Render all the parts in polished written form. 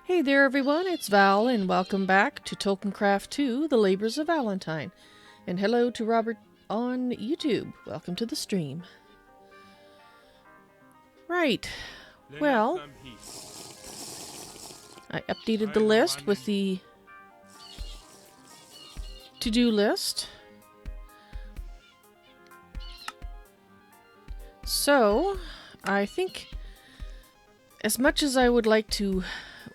Hey there everyone, it's Val and welcome back to Tolkiencraft II, The Labors of Valentine. And hello to Robert on YouTube. Welcome to the stream. Right, well, I updated the list with the to-do list. So, I think as much as I would like to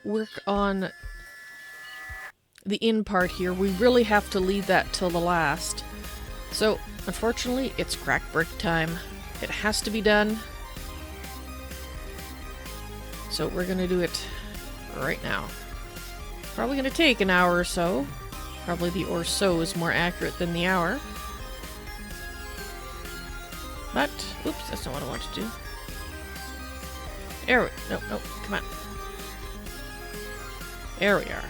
work on the in part here, we really have to leave that till the last. So, unfortunately, it's crack break time. It has to be done. So we're gonna do it right now. Probably gonna take an hour or so. Probably the or so is more accurate than the hour. But, oops, that's not what I want to do. There we go. No, come on. There we are.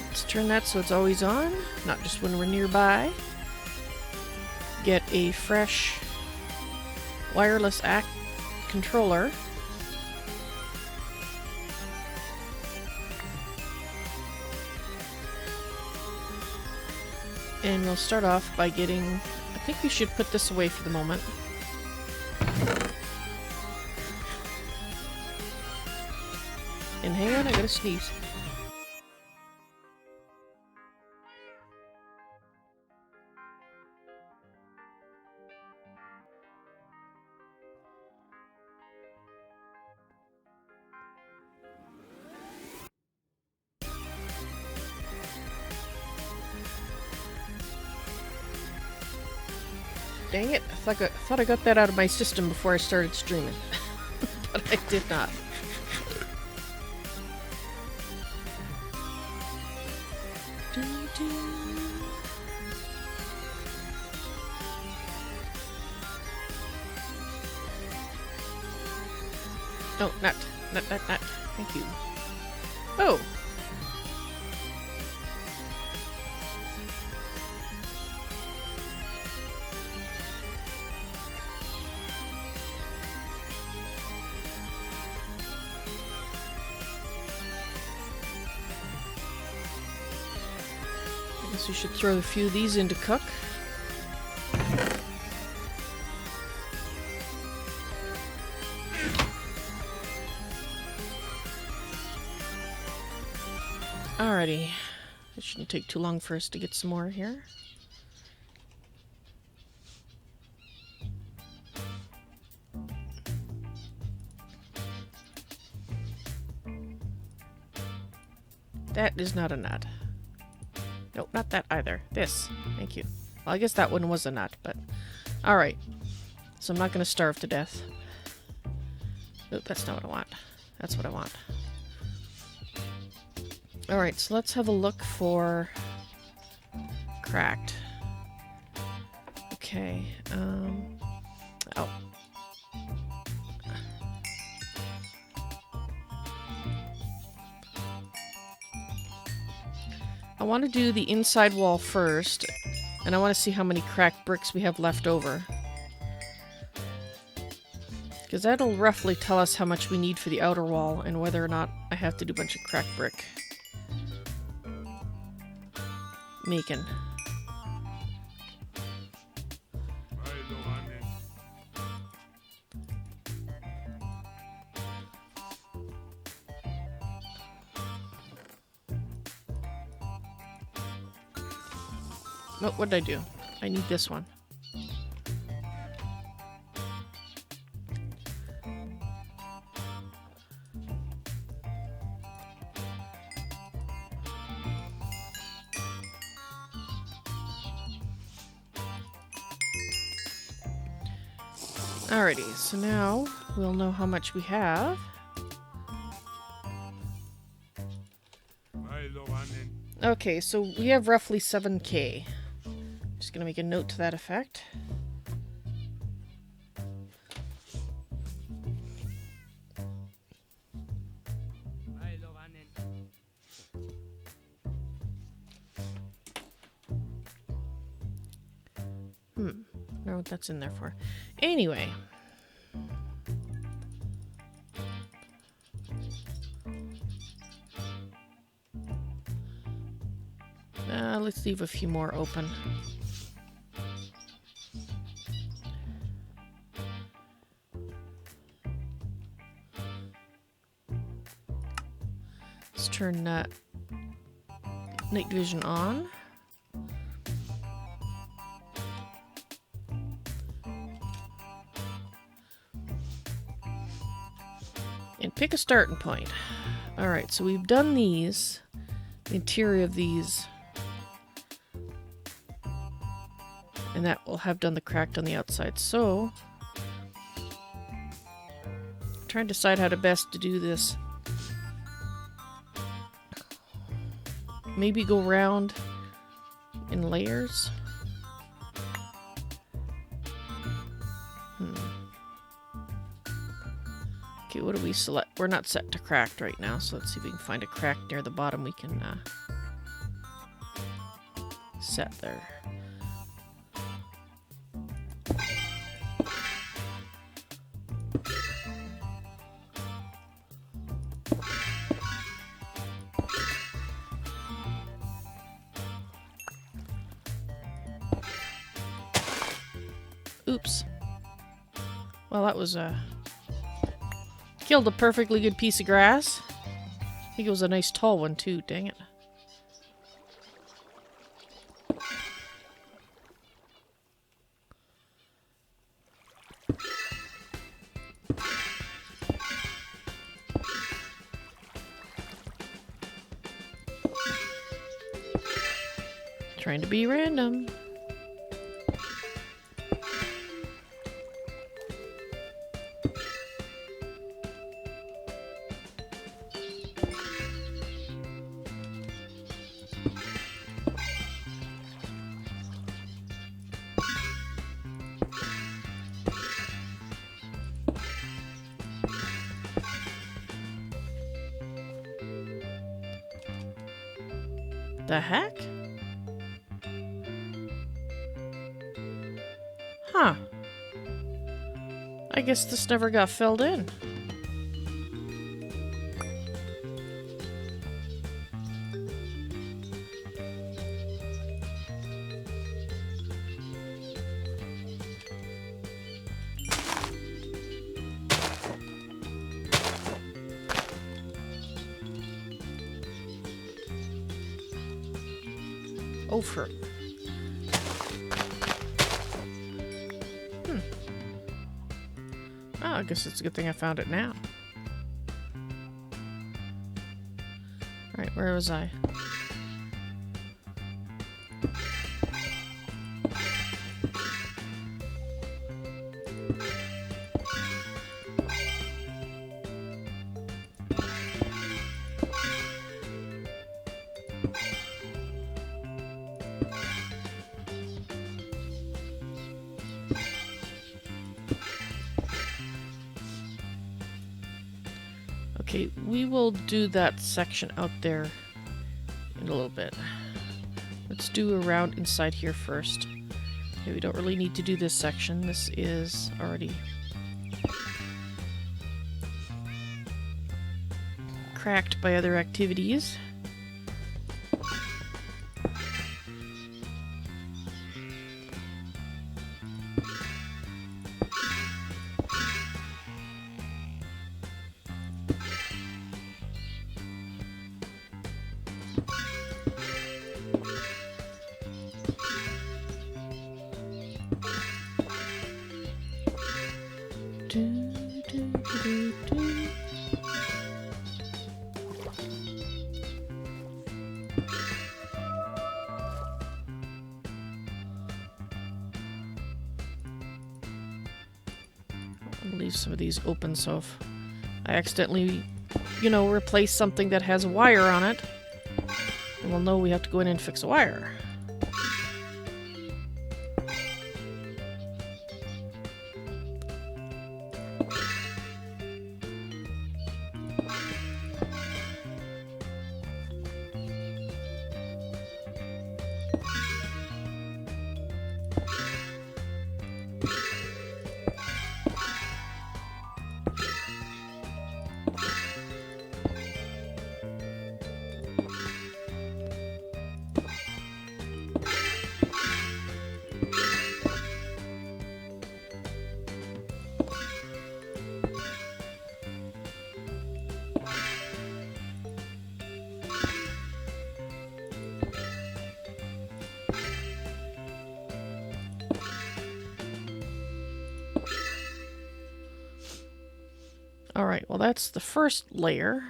Let's turn that so it's always on, not just when we're nearby. Get a fresh wireless controller. And we'll start off by getting... I think we should put this away for the moment. And hang on, I gotta sneeze. Dang it, I thought I got that out of my system before I started streaming. But I did not. Oh, nut. Nut. Thank you. Oh! I guess we should throw a few of these in to cook. Alrighty. It shouldn't take too long for us to get some more here. That is not a nut. Nope, not that either. This. Thank you. Well, I guess that one was a nut, but... Alright. So I'm not going to starve to death. Nope, that's not what I want. That's what I want. Alright, so let's have a look for... cracked. Okay, oh. I want to do the inside wall first, and I want to see how many cracked bricks we have left over. Because that'll roughly tell us how much we need for the outer wall, and whether or not I have to do a bunch of cracked brick making. Oh, what did I do? I need this one. Alrighty, so now we'll know how much we have. Okay, so we have roughly 7K. Just gonna make a note to that effect. I don't know what that's in there for. Anyway. Let's leave a few more open. Let's turn night vision on. And pick a starting point. Alright, so we've done these, the interior of these, and that will have done the cracked on the outside. So, I'm trying to decide how to best to do this. Maybe go round in layers. Okay, what do we select? We're not set to cracked right now, so let's see if we can find a crack near the bottom we can set there. Oops. Well, that was killed a perfectly good piece of grass. I think it was a nice tall one too, dang it. Trying to be random. The heck? Huh. I guess this never got filled in. Oh, for... Oh, I guess it's a good thing I found it now. Alright, where was I? Okay, we will do that section out there in a little bit. Let's do a round inside here first. Okay, we don't really need to do this section. This is already cracked by other activities. I'll leave some of these open, so if I accidentally, you know, replace something that has a wire on it, then we'll know we have to go in and fix a wire. Alright, well that's the first layer.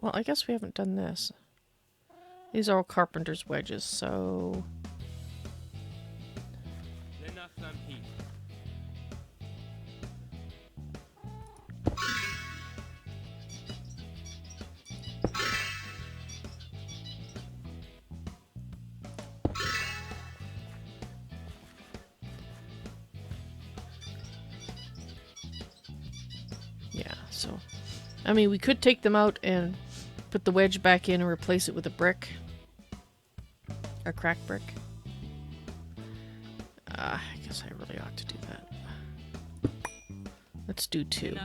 Well, I guess we haven't done this. These are all carpenter's wedges, so... yeah, so... I mean, we could take them out and put the wedge back in and replace it with a brick. A cracked brick. I guess I really ought to do that. Let's do 2.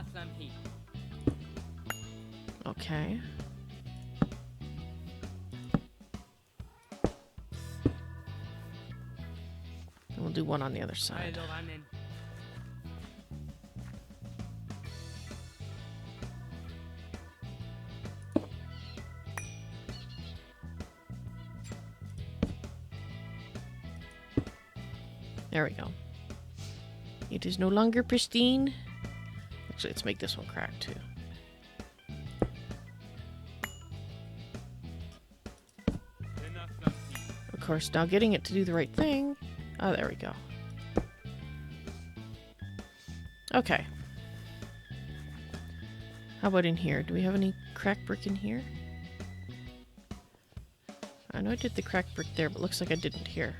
Okay. And we'll do 1 on the other side. There we go. It is no longer pristine. Actually, let's make this one cracked too. Of course, now getting it to do the right thing. Oh, there we go. Okay. How about in here? Do we have any cracked brick in here? I know I did the cracked brick there, but looks like I didn't here.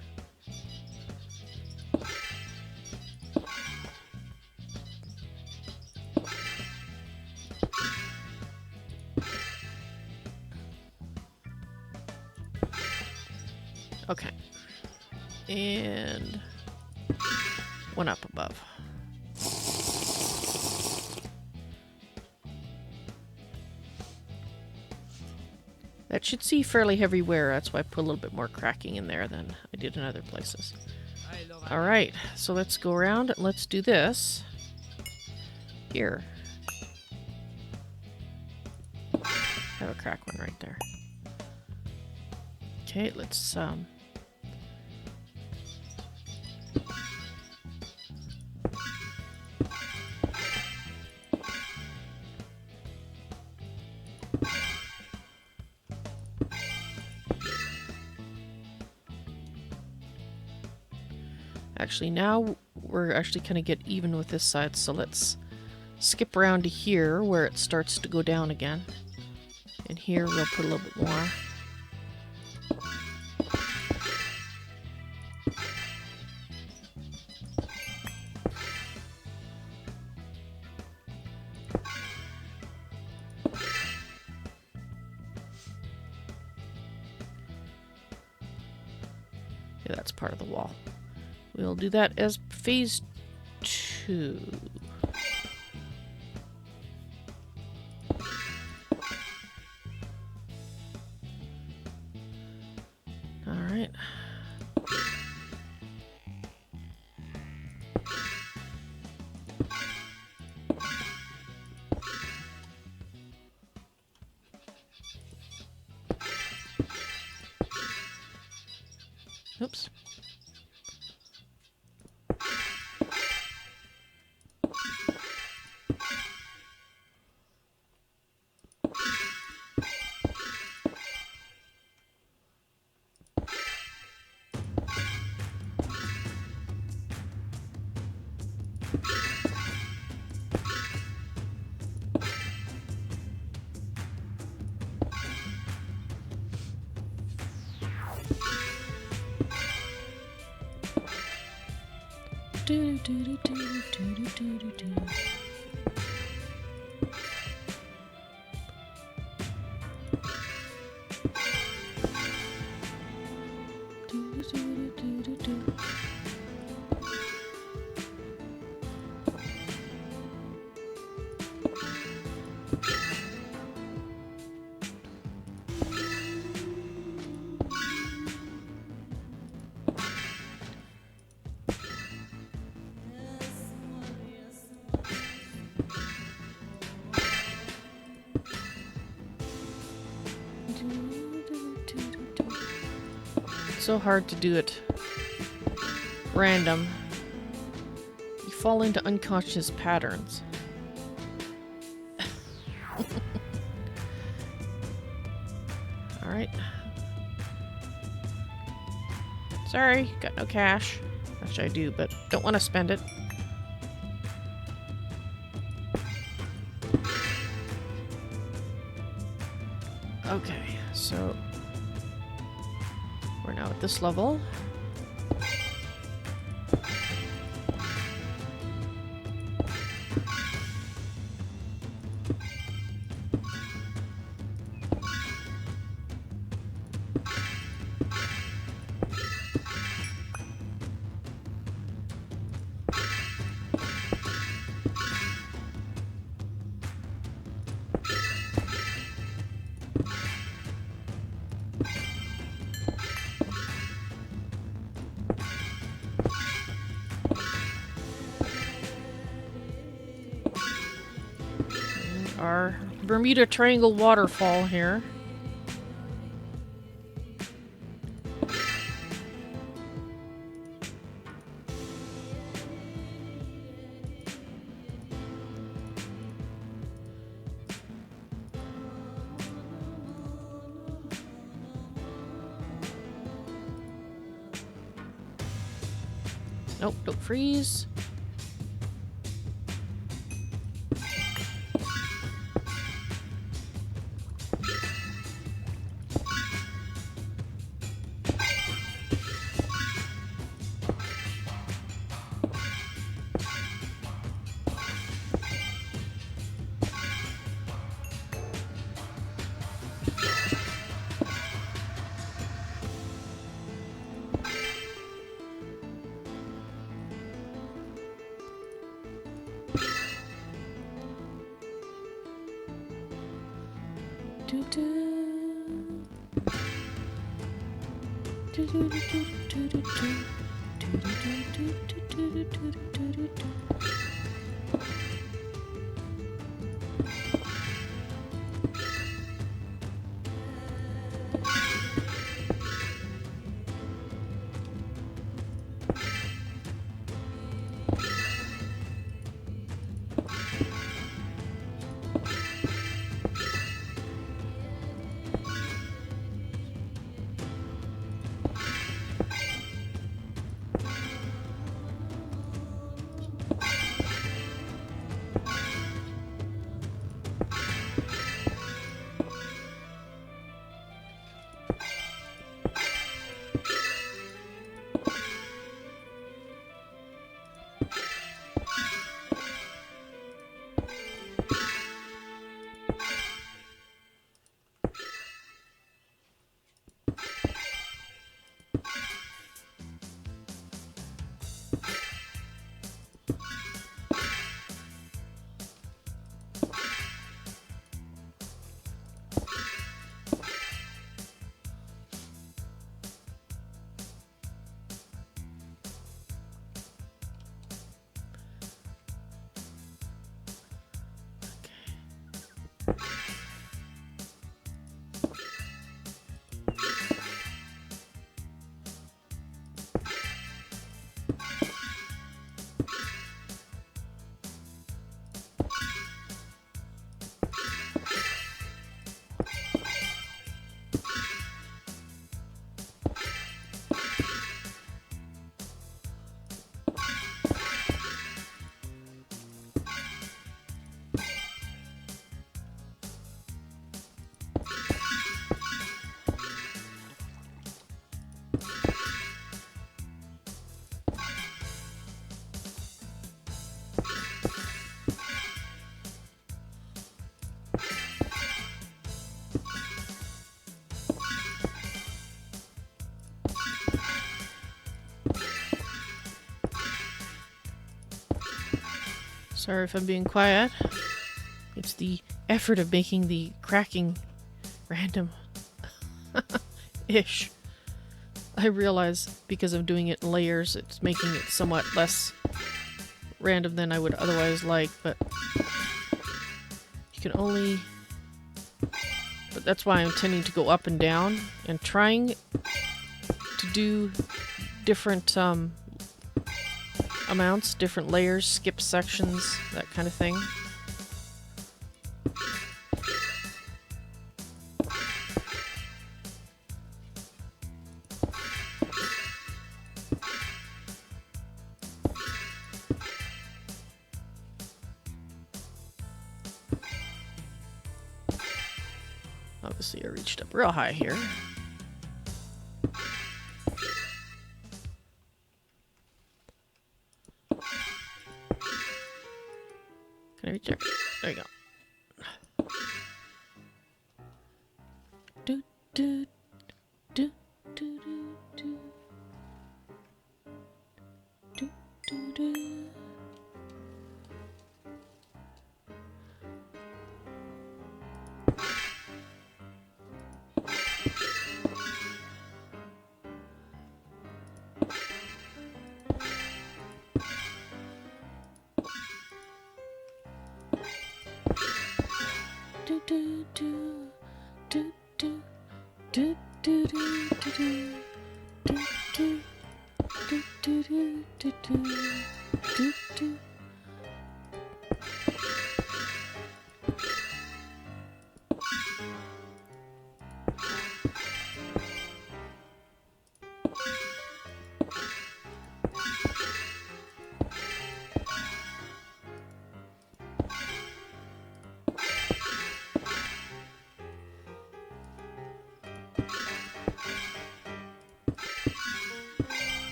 Okay. And one up above. That should see fairly heavy wear. That's why I put a little bit more cracking in there than I did in other places. Alright, so let's go around and let's do this. Here. Have a crack one right there. Okay, let's yeah, actually now we're actually kind of get even with this side, so let's skip around to here where it starts to go down again. And here we'll put a little bit more. Yeah, that's part of the wall. We'll do that as phase 2. Alright. Oops. Do, do, do, do, do, do, do, do, do. Do, do, do, do, do. It's so hard to do it random. You fall into unconscious patterns. Alright. Sorry, got no cash. Actually I do, but don't want to spend it. Okay, so we're now at this level. Our Bermuda Triangle waterfall here. Nope, don't freeze. Sorry if I'm being quiet. It's the effort of making the cracking random. Ish. I realize because of doing it in layers, it's making it somewhat less random than I would otherwise like, but you can only... But that's why I'm tending to go up and down and trying to do different amounts, different layers, skip sections, that kind of thing. Obviously I reached up real high here. Can I reach there? There you go. Do, do, do, do, do, do, do, do. Do do do do do do do do do do do do do do do do do.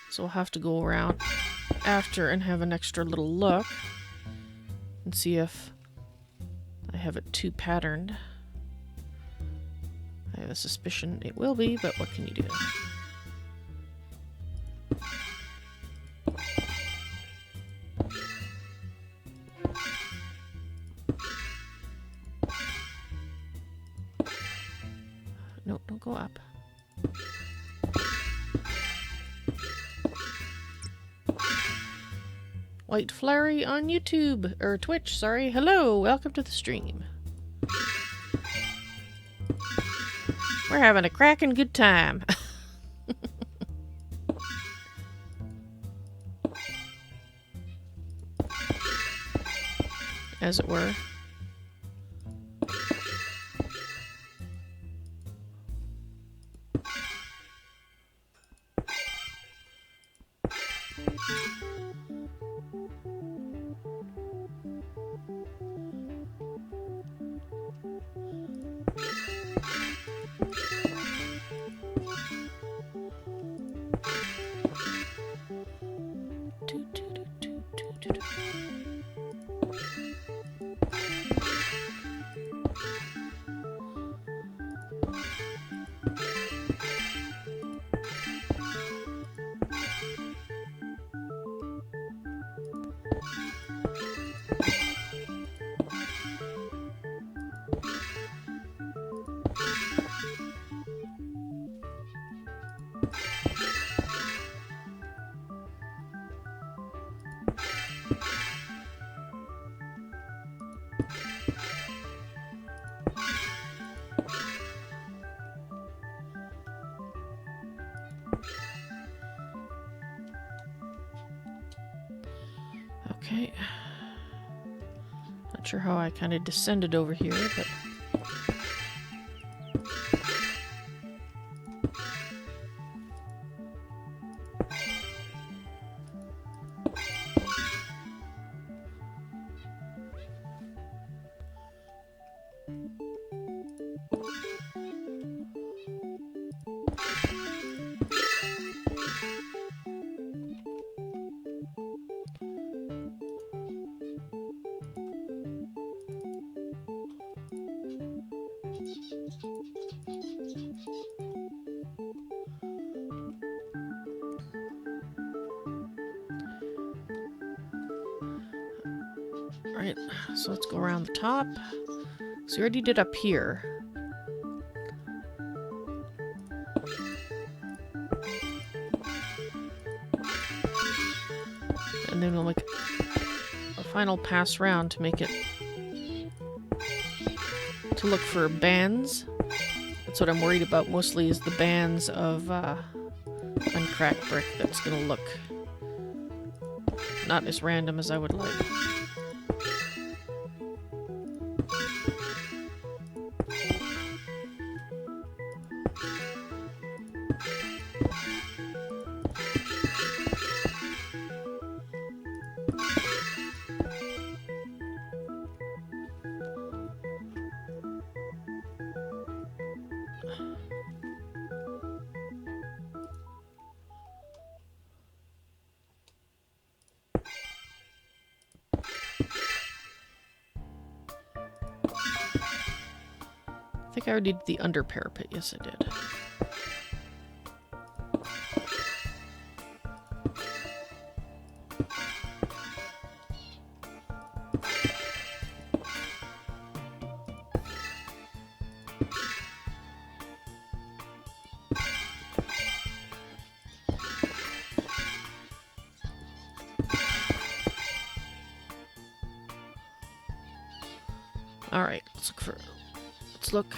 So we'll have to go around after and have an extra little look and see if I have it too patterned. I have a suspicion it will be, but what can you do? No, don't go up. White Flurry on YouTube, or Twitch, sorry. Hello, welcome to the stream. We're having a cracking good time. As it were. Okay. Not sure how I kind of descended over here, but... Alright, so let's go around the top. So we already did up here. And then we'll make a final pass round to make it... to look for bands. That's what I'm worried about mostly, is the bands of uncracked brick. That's gonna look not as random as I would like. I think I already did the under parapet. Yes, I did. All right, let's look for... Let's look.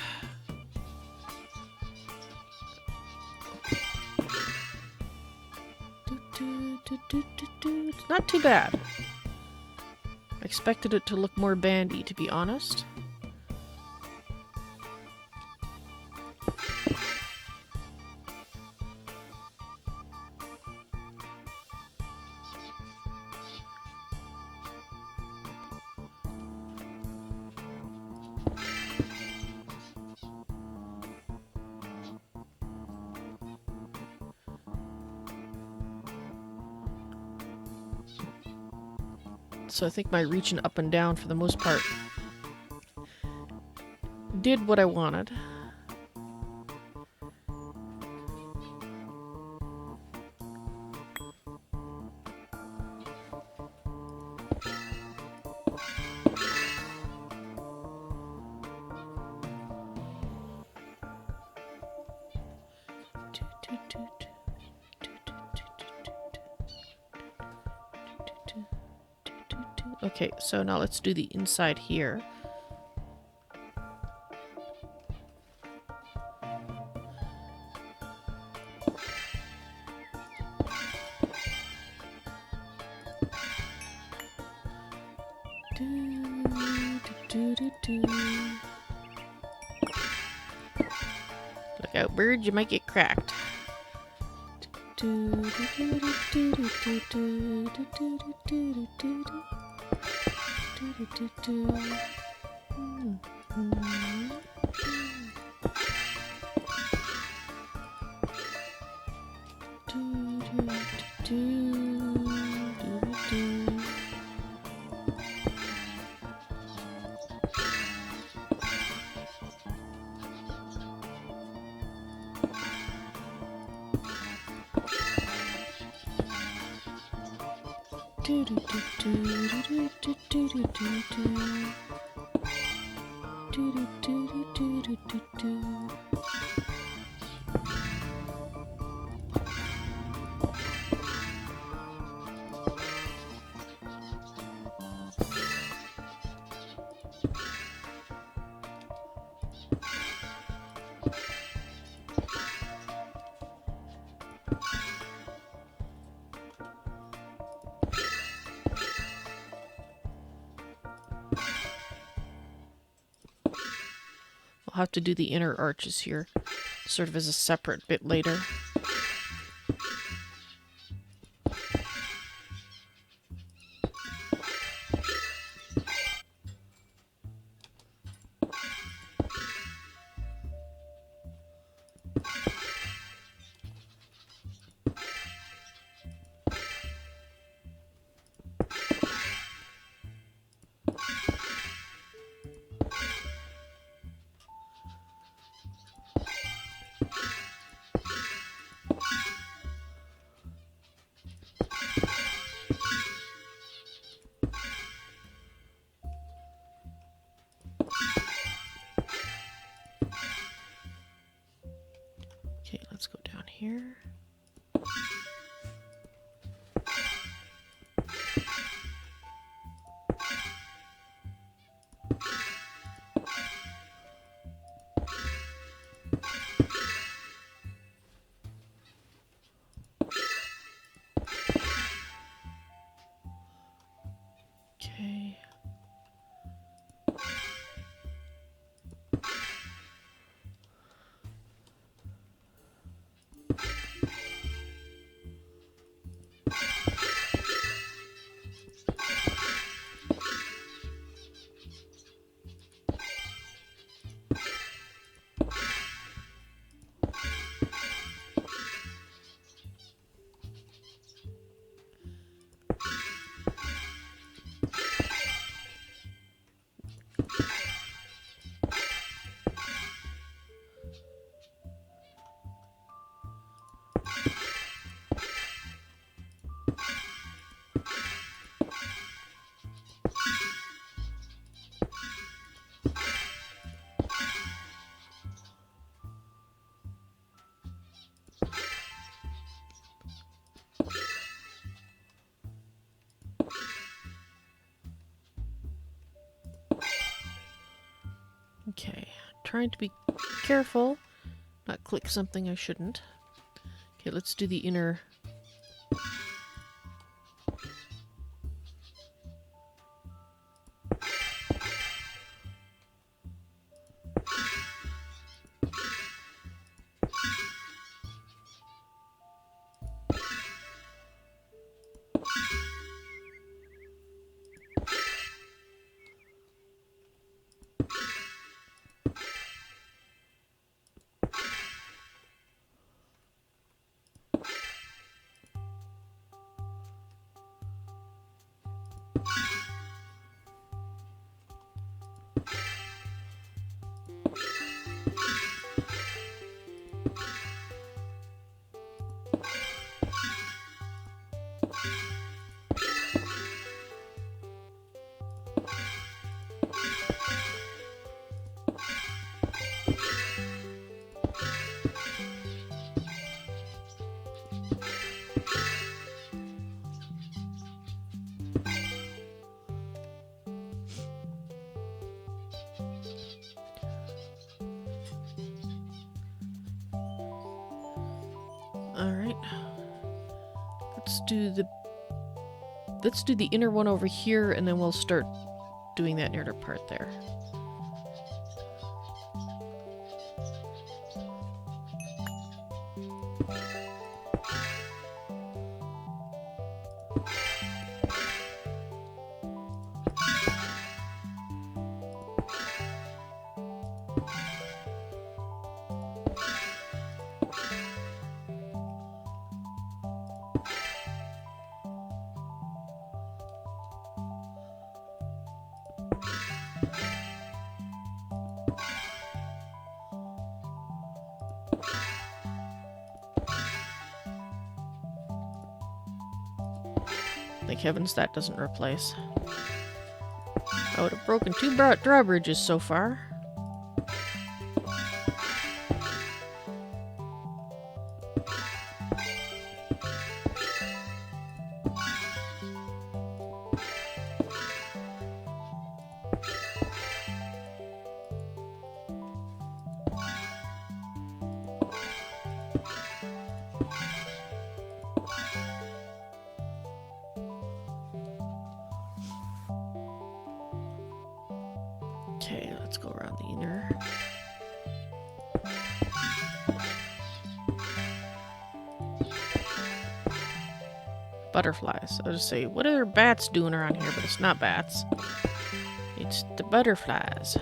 It's not too bad. I expected it to look more bandy, to be honest. So I think my reaching up and down for the most part did what I wanted. Okay, so now let's do the inside here. Look out, bird, you might get cracked. I'll have to do the inner arches here, sort of as a separate bit later. Okay, let's go down here. Okay. Okay, trying to be careful, not click something I shouldn't. Okay, let's do the inner. Alright. Let's do the inner one over here, and then we'll start doing that inner part there. Thank heavens that doesn't replace. I would have broken 2 drawbridges so far. Okay, let's go around the inner. Butterflies. I'll just say, what are bats doing around here? But it's not bats. It's the butterflies.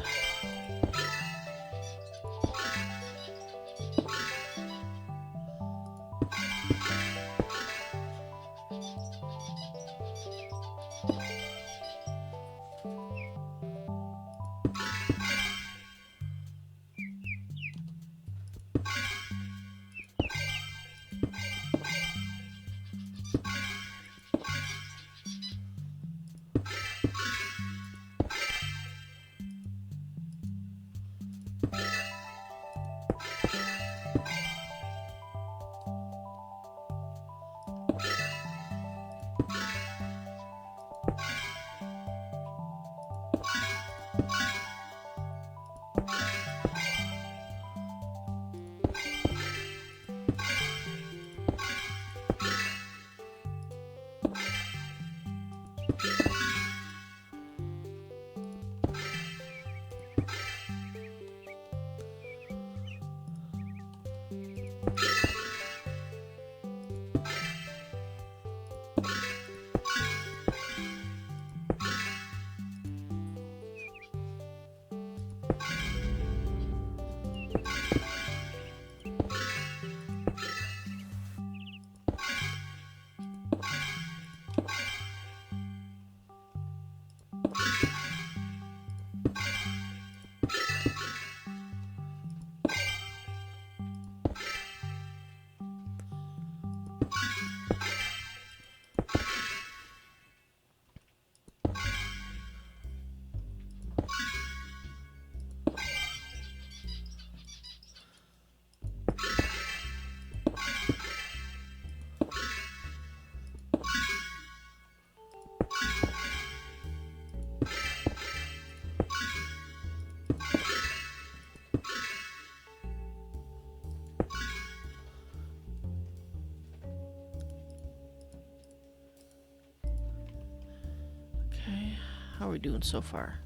How are we doing so far?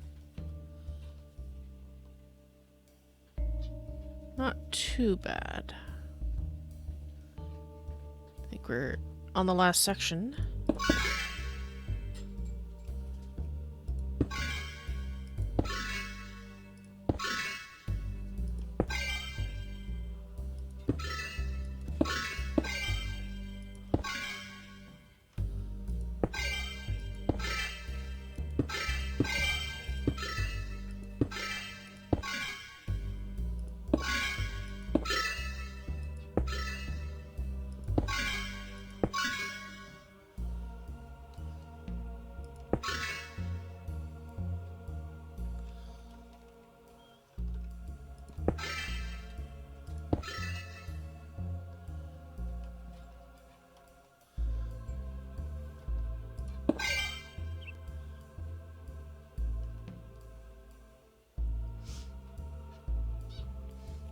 Not too bad. I think we're on the last section.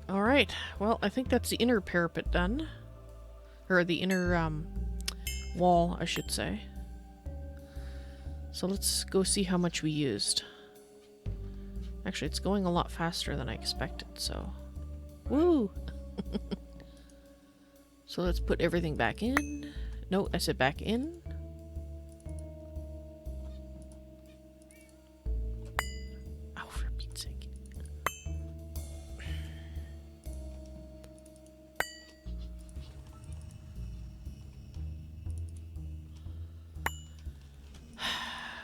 Alright, well, I think that's the inner parapet done. Or the inner wall, I should say. So let's go see how much we used. Actually, it's going a lot faster than I expected, so... Woo! So let's put everything back in. No, I said back in. Oh, for Pete's sake.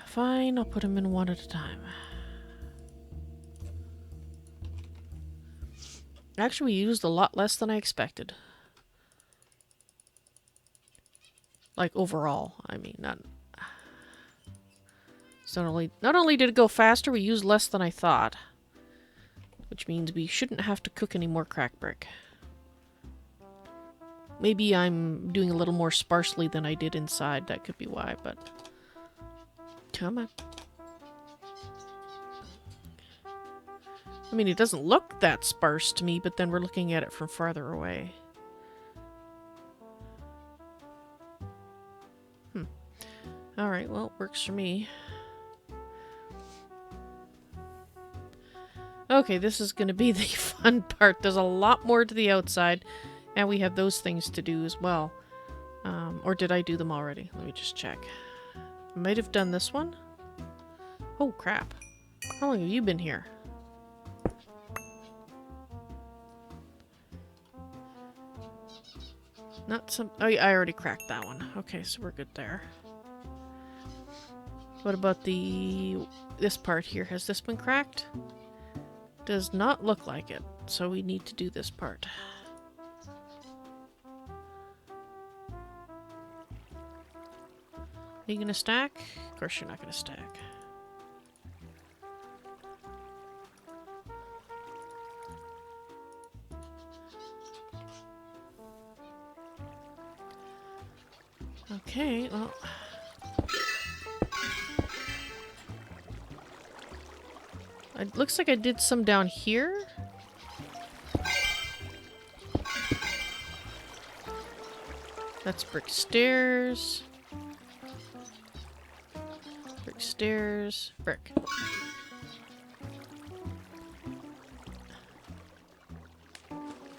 Fine, I'll put them in one at a time. Actually, we used a lot less than I expected. Like, overall, I mean, not... So not only did it go faster, we used less than I thought. Which means we shouldn't have to cook any more crack brick. Maybe I'm doing a little more sparsely than I did inside. That could be why, but... Come on. I mean, it doesn't look that sparse to me, but then we're looking at it from farther away. Alright, well, works for me. Okay, this is going to be the fun part. There's a lot more to the outside, and we have those things to do as well. Or did I do them already? Let me just check. I might have done this one. Oh, crap. How long have you been here? Not some... Oh, yeah, I already cracked that one. Okay, so we're good there. What about this part here? Has this been cracked? Does not look like it, so we need to do this part. Are you gonna stack? Of course you're not gonna stack. Okay, well... It looks like I did some down here. That's brick stairs. Brick stairs. Brick.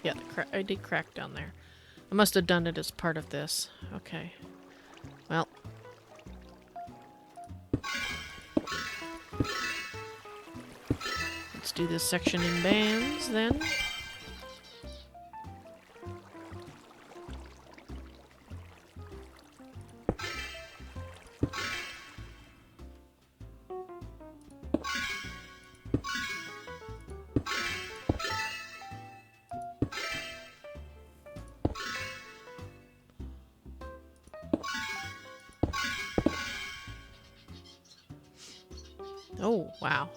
Yeah, I did crack down there. I must have done it as part of this. Okay. Well. Let's do this section in bands then. Oh, wow.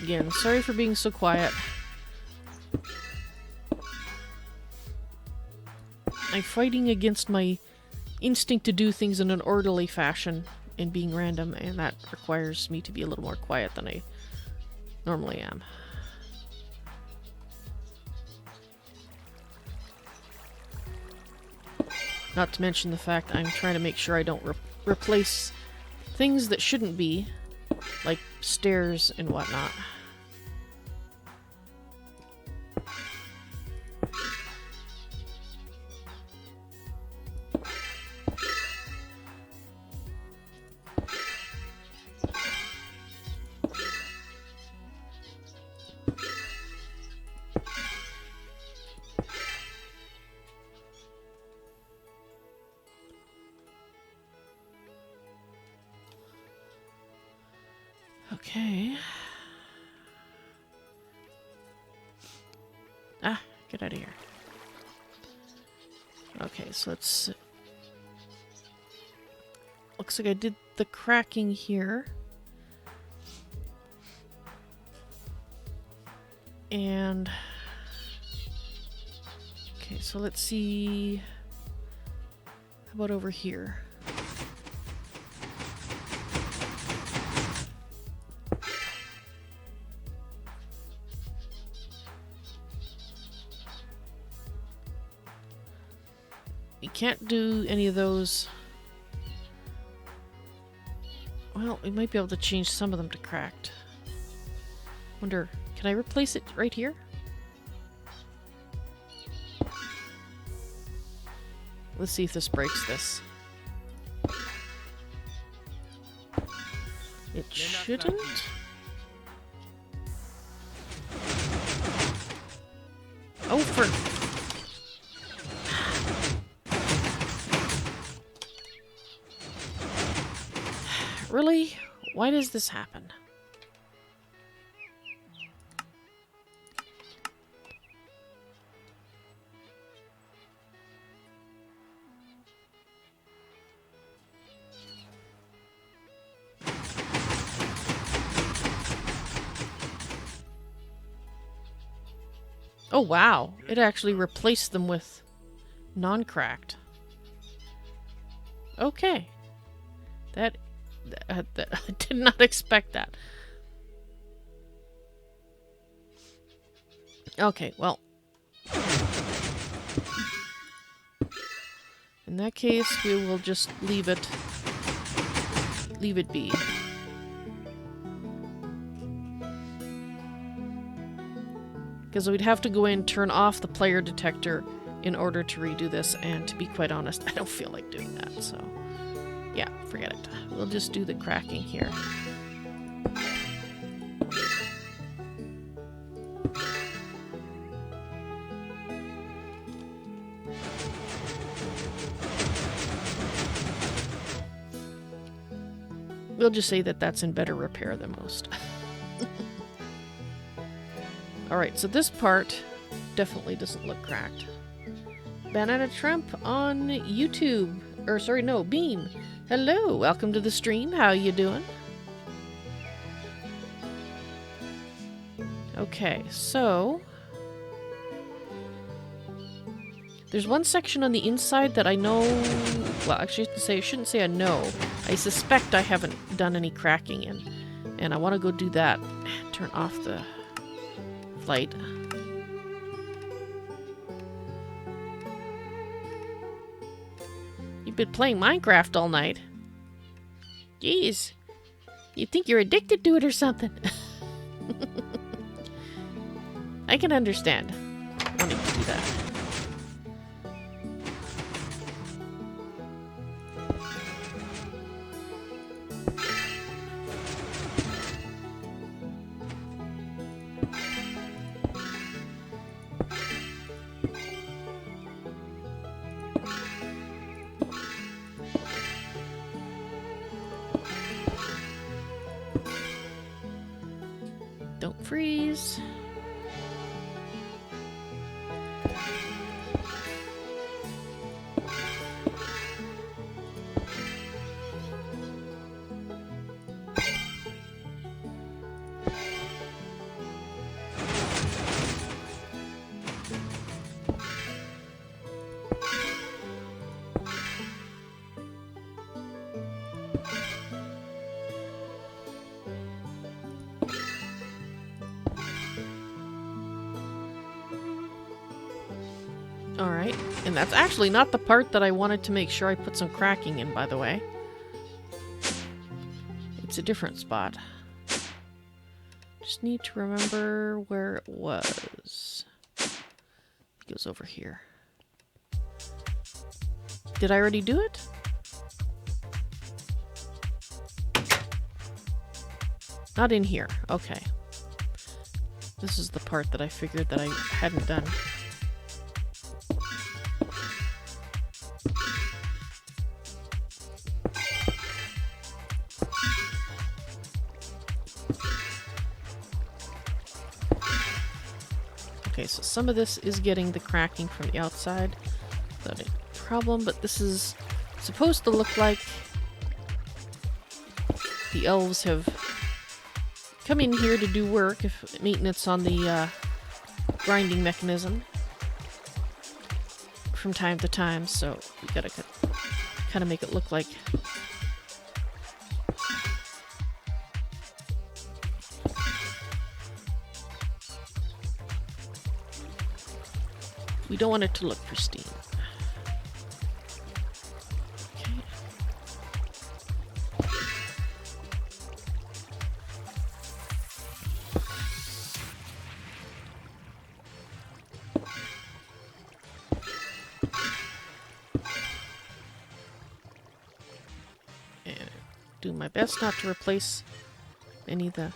Again, sorry for being so quiet. I'm fighting against my instinct to do things in an orderly fashion and being random, and that requires me to be a little more quiet than I normally am. Not to mention the fact I'm trying to make sure I don't replace things that shouldn't be, like stairs and whatnot. Okay. Ah, get out of here. Okay, so let's... Looks like I did the cracking here. And... Okay, so let's see... How about over here? We can't do any of those. Well, we might be able to change some of them to cracked. Wonder, can I replace it right here? Let's see if this breaks this. It shouldn't. Oh, for... Really? Why does this happen? Oh wow, it actually replaced them with non-cracked. Okay. That I did not expect that. Okay, well. In that case, we will just leave it be. Because we'd have to go in, turn off the player detector in order to redo this, and to be quite honest, I don't feel like doing that, so yeah, forget it. We'll just do the cracking here. We'll just say that that's in better repair than most. Alright, so this part definitely doesn't look cracked. Banana Trump on YouTube. Or, sorry, no, Beam. Hello, welcome to the stream. How you doing? Okay, so... There's one section on the inside that I know... Well, actually, I shouldn't say I know. I suspect I haven't done any cracking in. And I want to go do that. Turn off the flight. You've been playing Minecraft all night. Jeez. You think you're addicted to it or something. I can understand wanting to do that. Don't freeze. Alright, and that's actually not the part that I wanted to make sure I put some cracking in, by the way. It's a different spot. Just need to remember where it was. It goes over here. Did I already do it? Not in here. Okay. This is the part that I figured that I hadn't done. Okay, so some of this is getting the cracking from the outside. Not a problem, but this is supposed to look like the elves have come in here to do work, if maintenance on the grinding mechanism from time to time, so we gotta kind of make it look like we don't want it to look pristine. Okay. And do my best not to replace any of the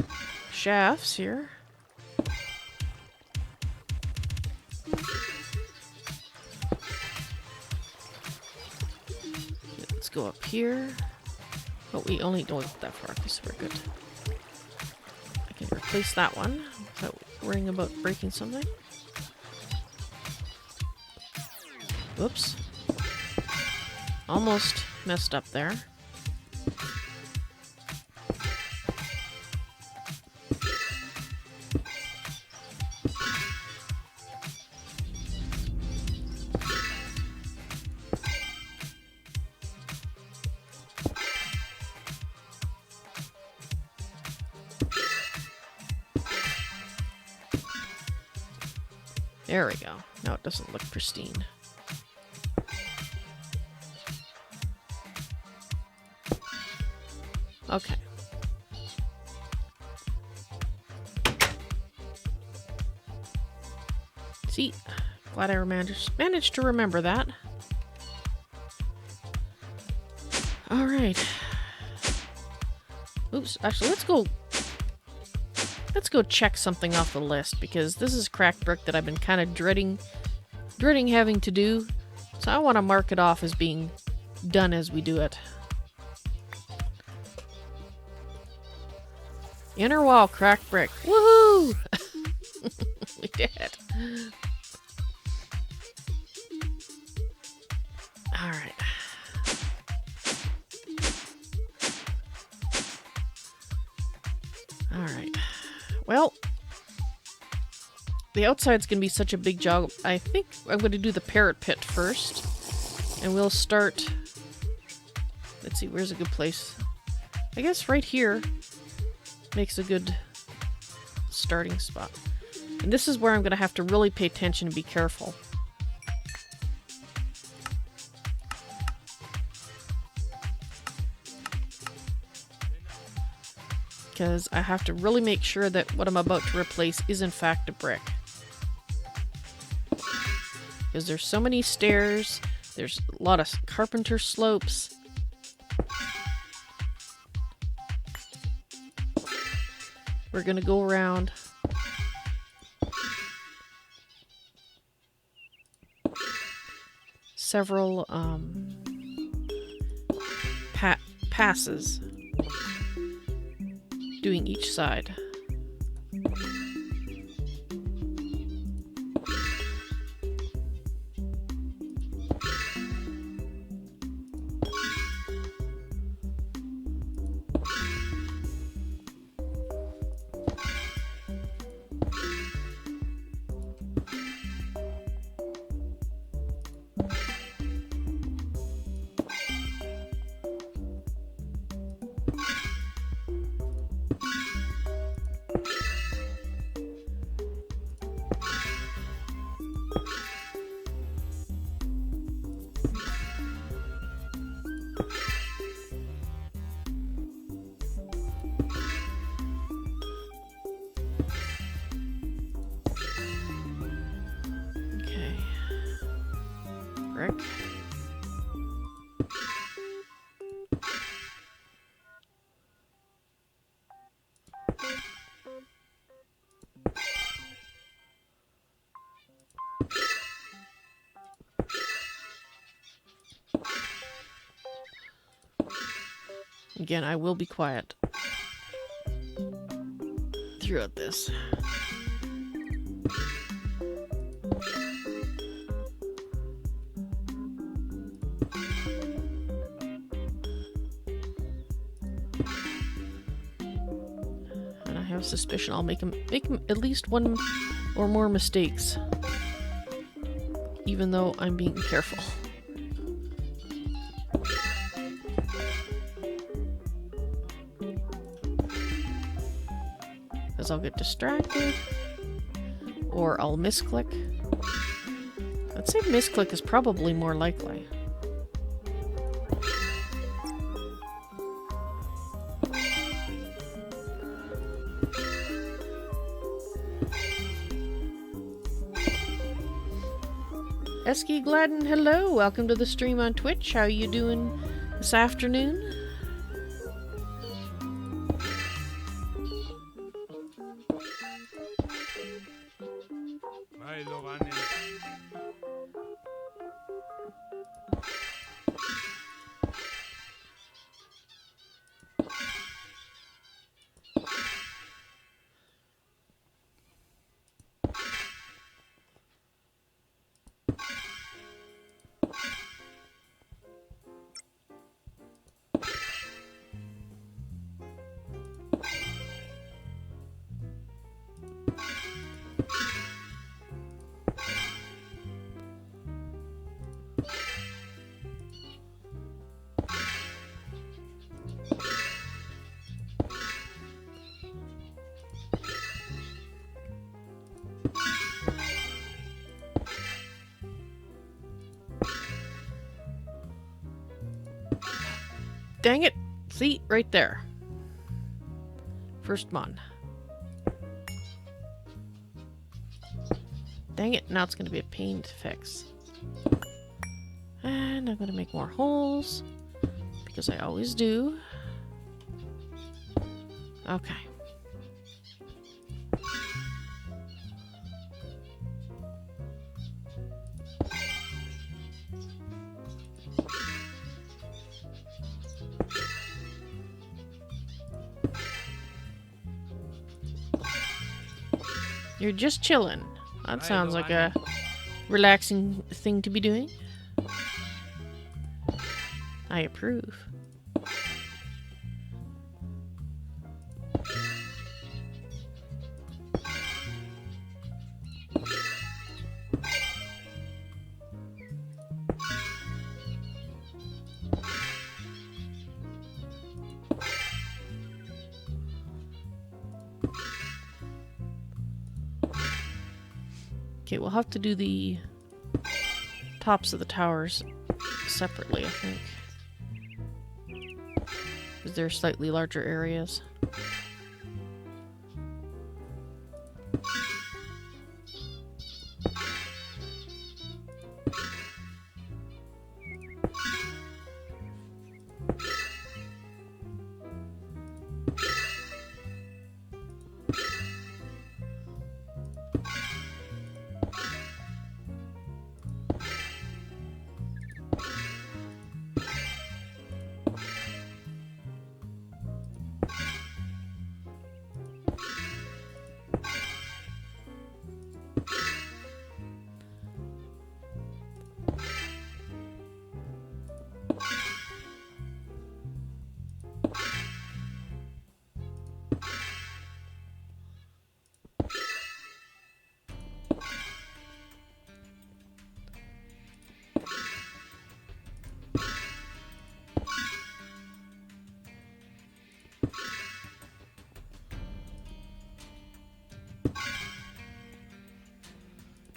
shafts here. Go up here. But we only don't go that far, so we're good. I can replace that one without worrying about breaking something. Whoops. Almost messed up there. There we go. Now it doesn't look pristine. Okay. See? Glad I managed to remember that. Alright. Oops, actually let's go check something off the list, because this is cracked brick that I've been kind of dreading having to do. So I want to mark it off as being done as we do it. Inner wall cracked brick. Woohoo! We did. Alright. Alright. Well, the outside's going to be such a big job. I think I'm going to do the parrot pit first. And we'll start... Let's see, where's a good place? I guess right here makes a good starting spot. And this is where I'm going to have to really pay attention and be careful. Because I have to really make sure that what I'm about to replace is in fact a brick. Because there's so many stairs, there's a lot of carpenter slopes. We're gonna go around several passes doing each side. Okay. Brick. Again, I will be quiet throughout this. And I have a suspicion I'll make him at least one or more mistakes, even though I'm being careful. Because I'll get distracted, or I'll misclick. I'd say misclick is probably more likely. Esky Gladden, hello! Welcome to the stream on Twitch. How you doing this afternoon? Dang it! See? Right there. First mon. Dang it, now it's going to be a pain to fix. And I'm going to make more holes, because I always do. Okay. You're just chilling. That sounds like a relaxing thing to be doing. I approve. Okay, we'll have to do the tops of the towers separately, I think. Because they're slightly larger areas.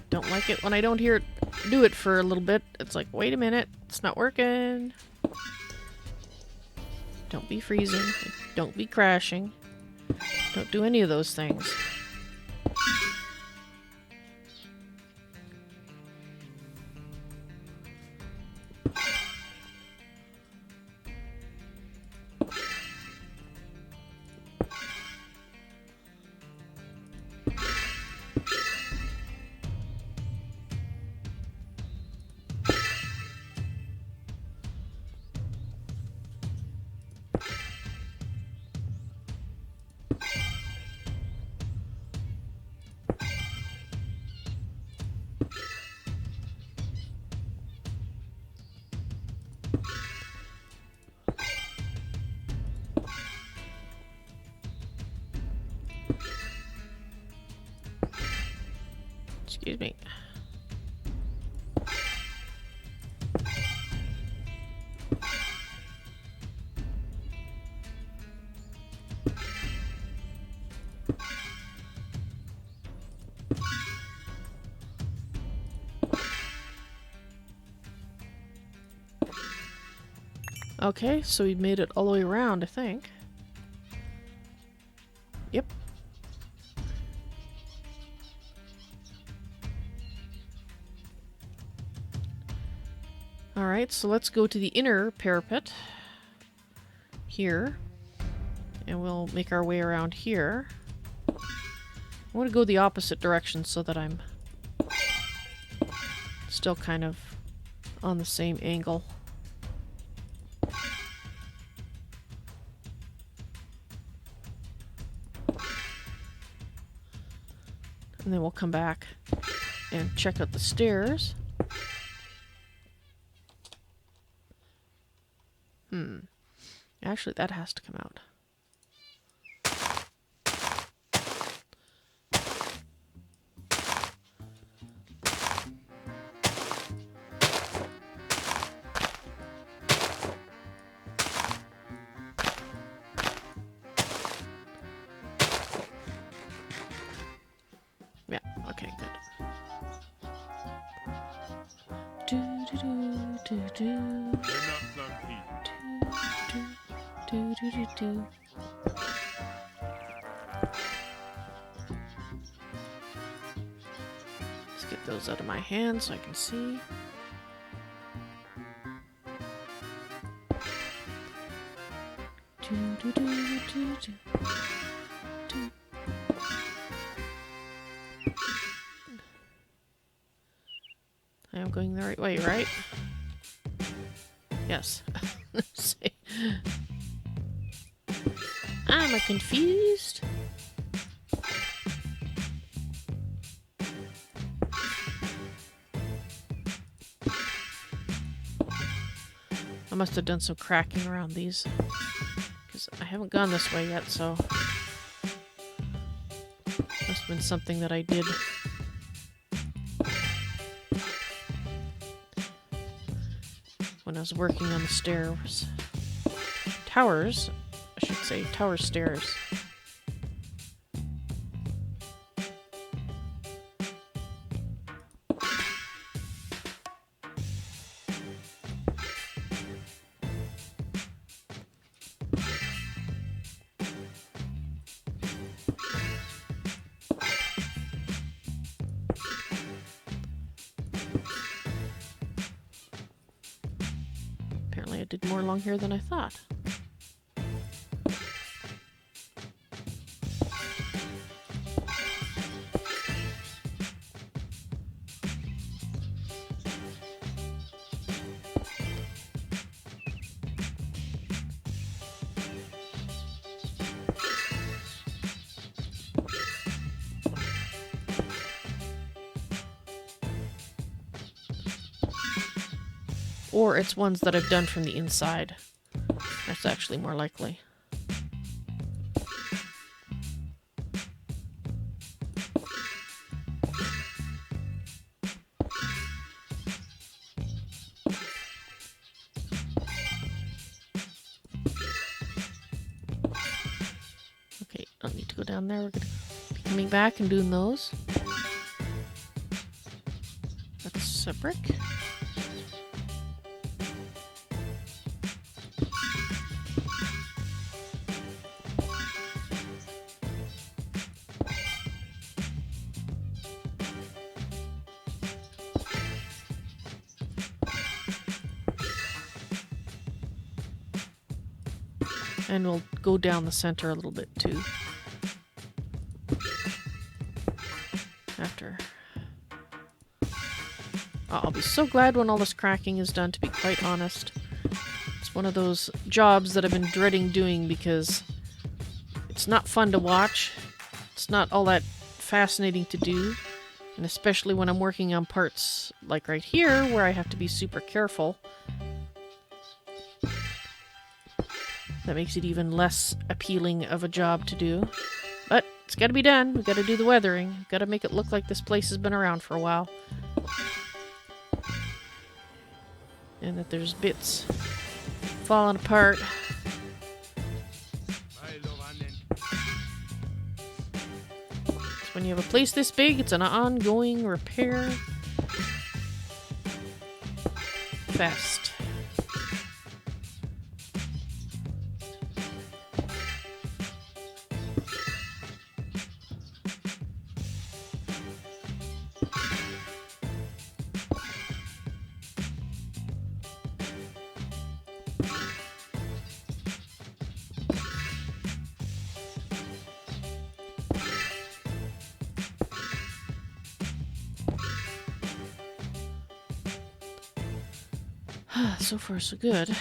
Don't like it when I don't hear do it for a little bit, it's like, wait a minute, it's not working. Don't be freezing. Don't be crashing. Don't do any of those things. Excuse me. Okay, so we made it all the way around, I think. Yep. Alright, so let's go to the inner parapet here, and we'll make our way around here. I want to go the opposite direction so that I'm still kind of on the same angle. And then we'll come back and check out the stairs. Actually, that has to come out. Yeah, okay, good. Do do do do do. Do do do do. Let's get those out of my hand so I can see. Do do do do do. Do. I am going the right way, right? Yes. I'm confused. I must have done some cracking around these, because I haven't gone this way yet, so must have been something that I did. When I was working on the stairs. Towers, I should say, tower stairs. Apparently I did more along here than I thought. Or it's ones that I've done from the inside. That's actually more likely. Okay, don't need to go down there. We're gonna be coming back and doing those. Let's There's a brick. And we'll go down the center a little bit too. After. I'll be so glad when all this cracking is done, to be quite honest. It's one of those jobs that I've been dreading doing because it's not fun to watch. It's not all that fascinating to do. And especially when I'm working on parts like right here, where I have to be super careful. That makes it even less appealing of a job to do. But it's gotta be done. We've gotta do the weathering. We've gotta make it look like this place has been around for a while. And that there's bits falling apart. So when you have a place this big, it's an ongoing repair fest. So far, so good.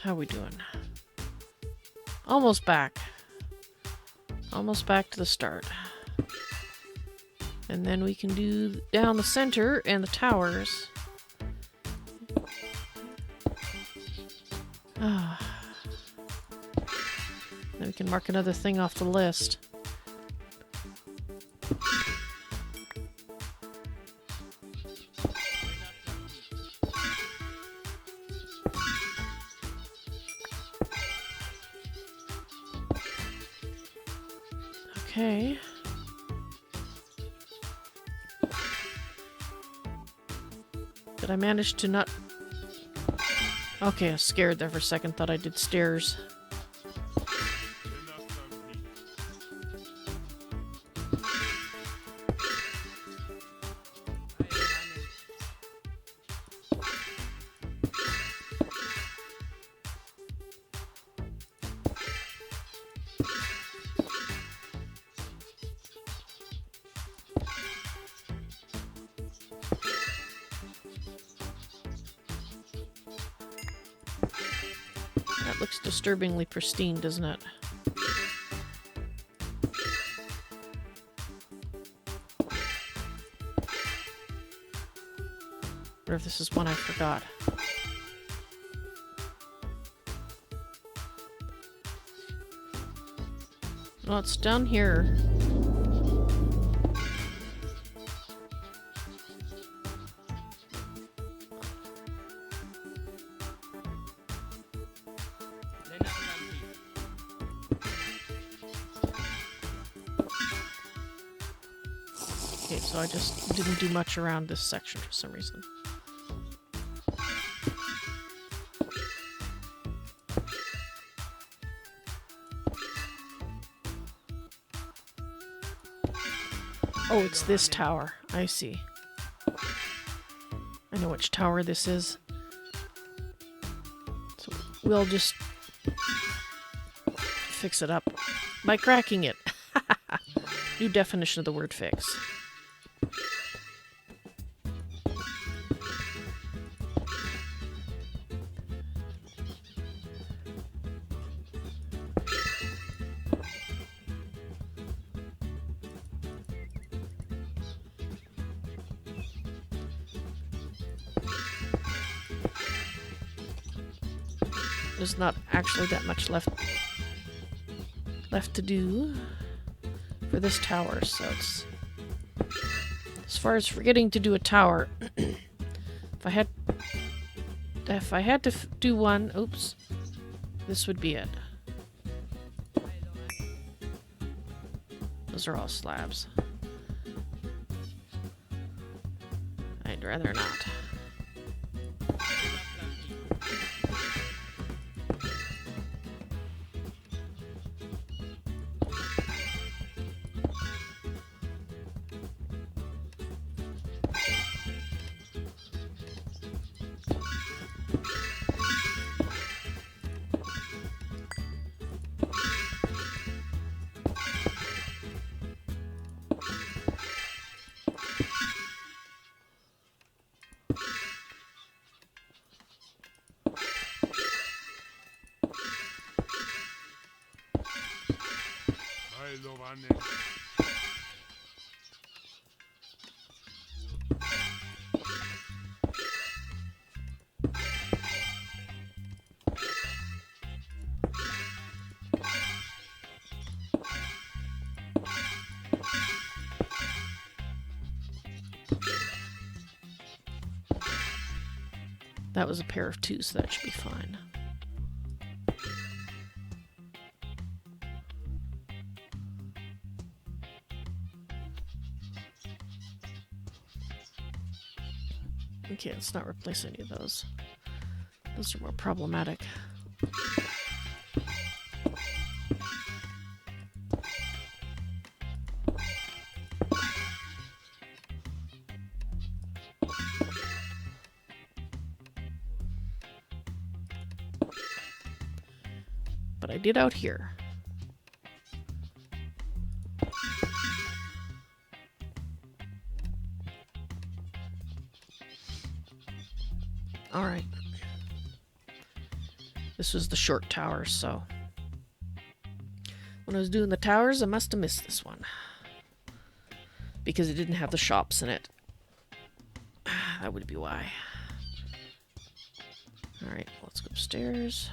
How we doing? Almost back. Almost back to the start. And then we can do down the center and the towers. Then we can mark another thing off the list. Okay. Did I manage to not... Okay, I was scared there for a second, thought I did stairs. That looks disturbingly pristine, doesn't it? Or if this is one I forgot. Well, it's down here. Okay, so I just didn't do much around this section for some reason. Oh, it's this tower. I see. I know which tower this is. So we'll just fix it up by cracking it. New definition of the word fix. There's not actually that much left to do for this tower, so it's as far as forgetting to do a tower. if I had to do one, oops, this would be it. Those are all slabs. I'd rather not. That was a pair of 2, so that should be fine. Okay, let's not replace any of those. Those are more problematic. But I did out here. Alright. This was the short tower, so when I was doing the towers, I must have missed this one. Because it didn't have the shops in it. That would be why. Alright, let's go upstairs.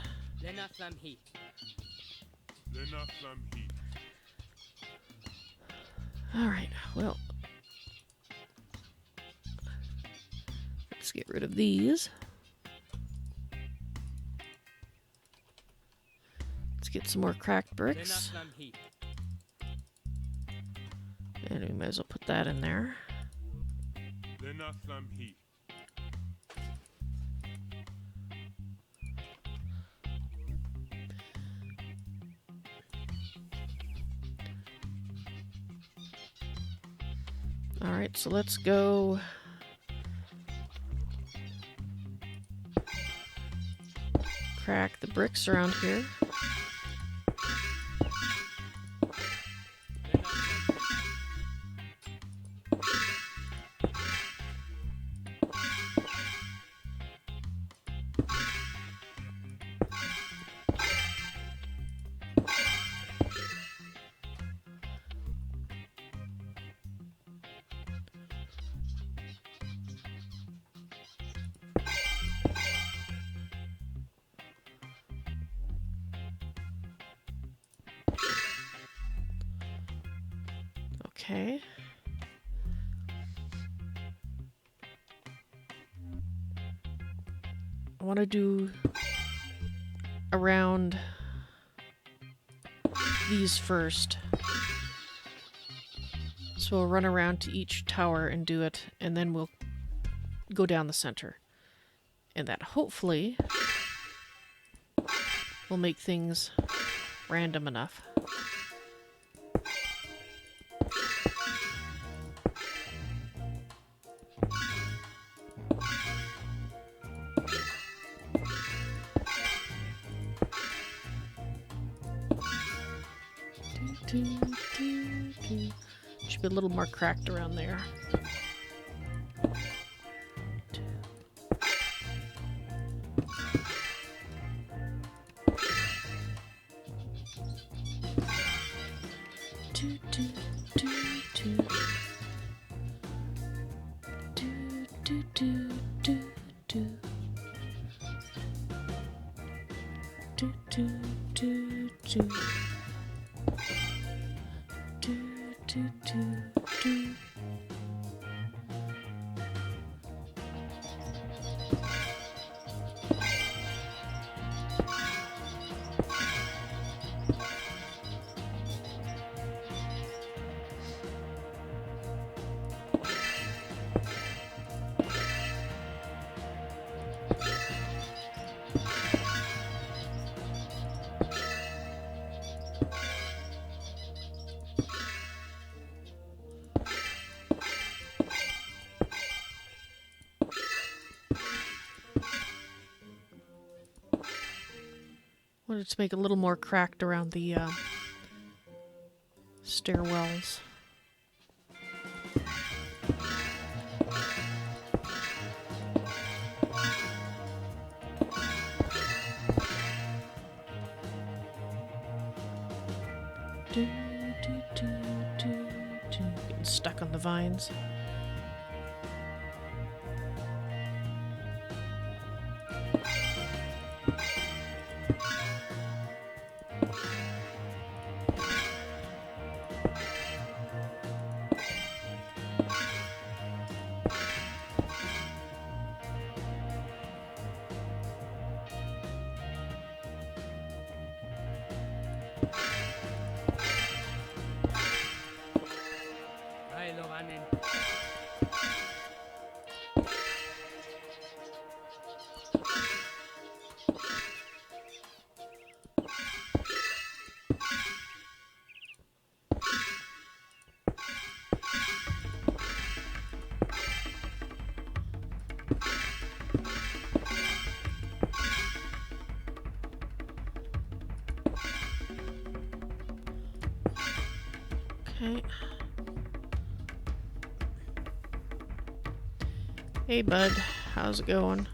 Alright, well, let's get rid of these. Let's get some more cracked bricks. And we might as well put that in there. Alright, so let's go crack the bricks around here. Okay. I want to do around these first. So we'll run around to each tower and do it, and then we'll go down the center. And that hopefully will make things random enough. Should be a little more cracked around there. Wanted to make it a little more cracked around the stairwells. Getting stuck on the vines. Okay. Hey, bud. How's it going?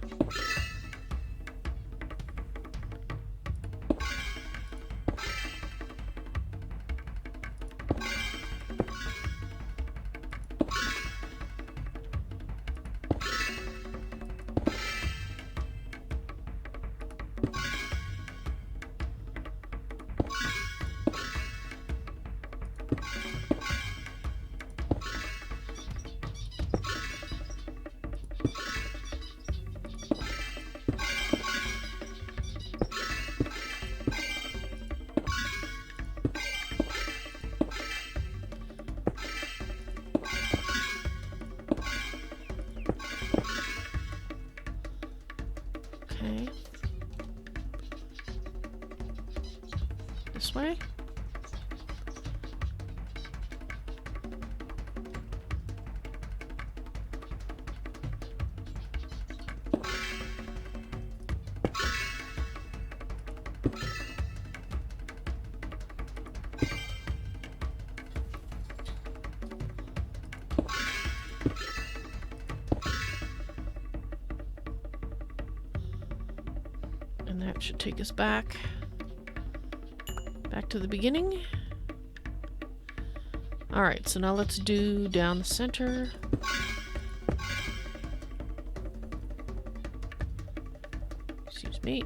Okay. This way? And that should take us back to the beginning. Alright, so now let's do down the center. Excuse me.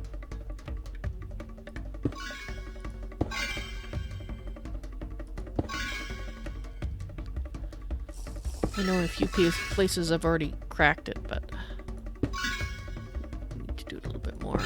I know in a few places I've already cracked it, but I need to do it a little bit more.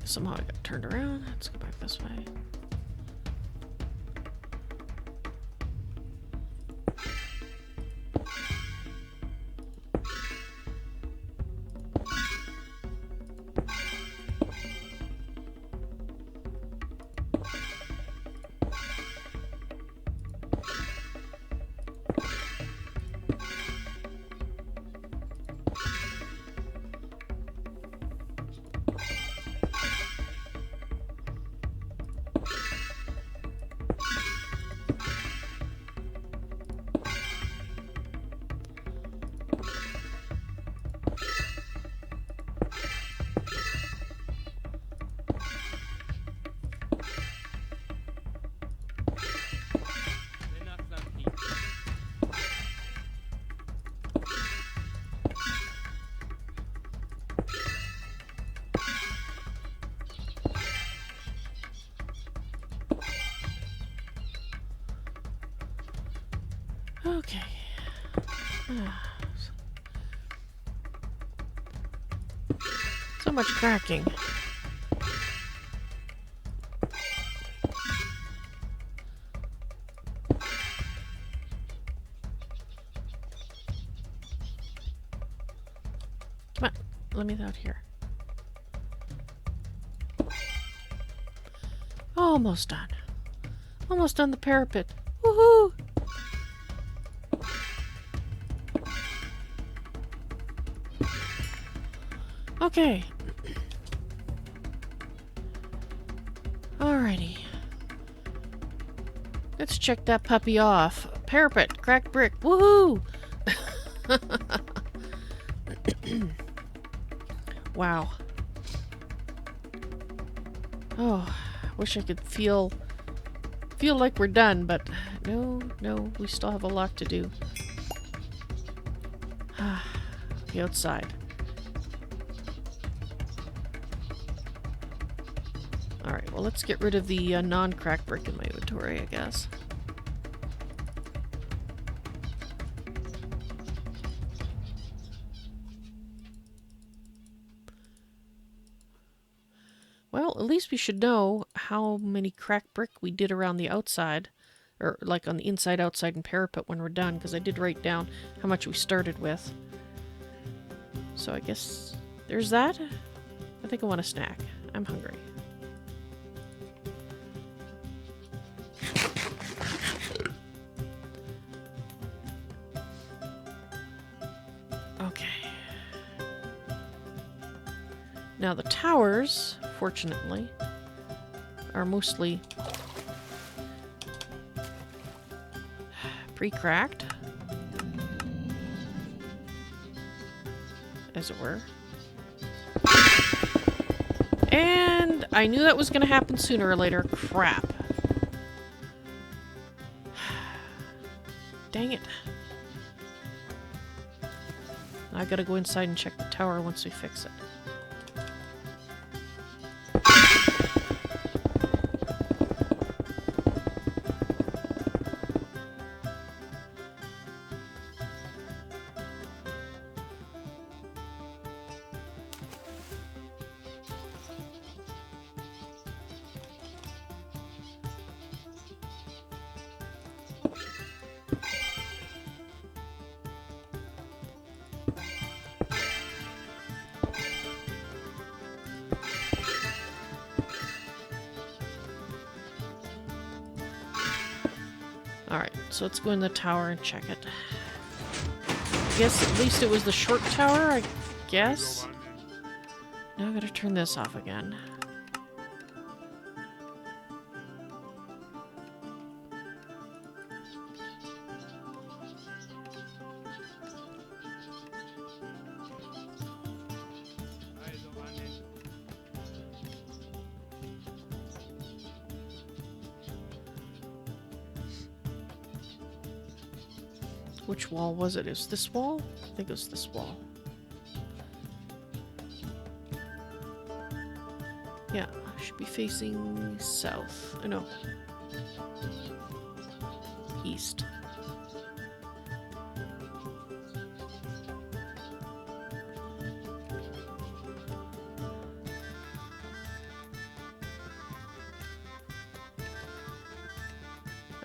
somehow I got turned around. Let's go back this way. Okay. So much cracking. Come on, let me out here. Almost done. Almost done the parapet. Woohoo! Okay. Alrighty. Let's check that puppy off. Parapet, cracked brick. Woohoo! Wow. Oh, wish I could feel like we're done, but no, we still have a lot to do. The outside. Alright, well, let's get rid of the non-cracked brick in my inventory, I guess. Well, at least we should know how many cracked brick we did around the outside, or like on the inside, outside, and parapet when we're done, because I did write down how much we started with. So I guess there's that. I think I want a snack. I'm hungry. Okay. Now the towers, fortunately, are mostly pre-cracked, as it were. And I knew that was going to happen sooner or later. Crap. Dang it. I gotta go inside and check the tower once we fix it. Alright, so let's go in the tower and check it. I guess at least it was the short tower, I guess. Now I gotta turn this off again. Which wall was it? Is this wall? I think it was this wall. Yeah, I should be facing south. No. East.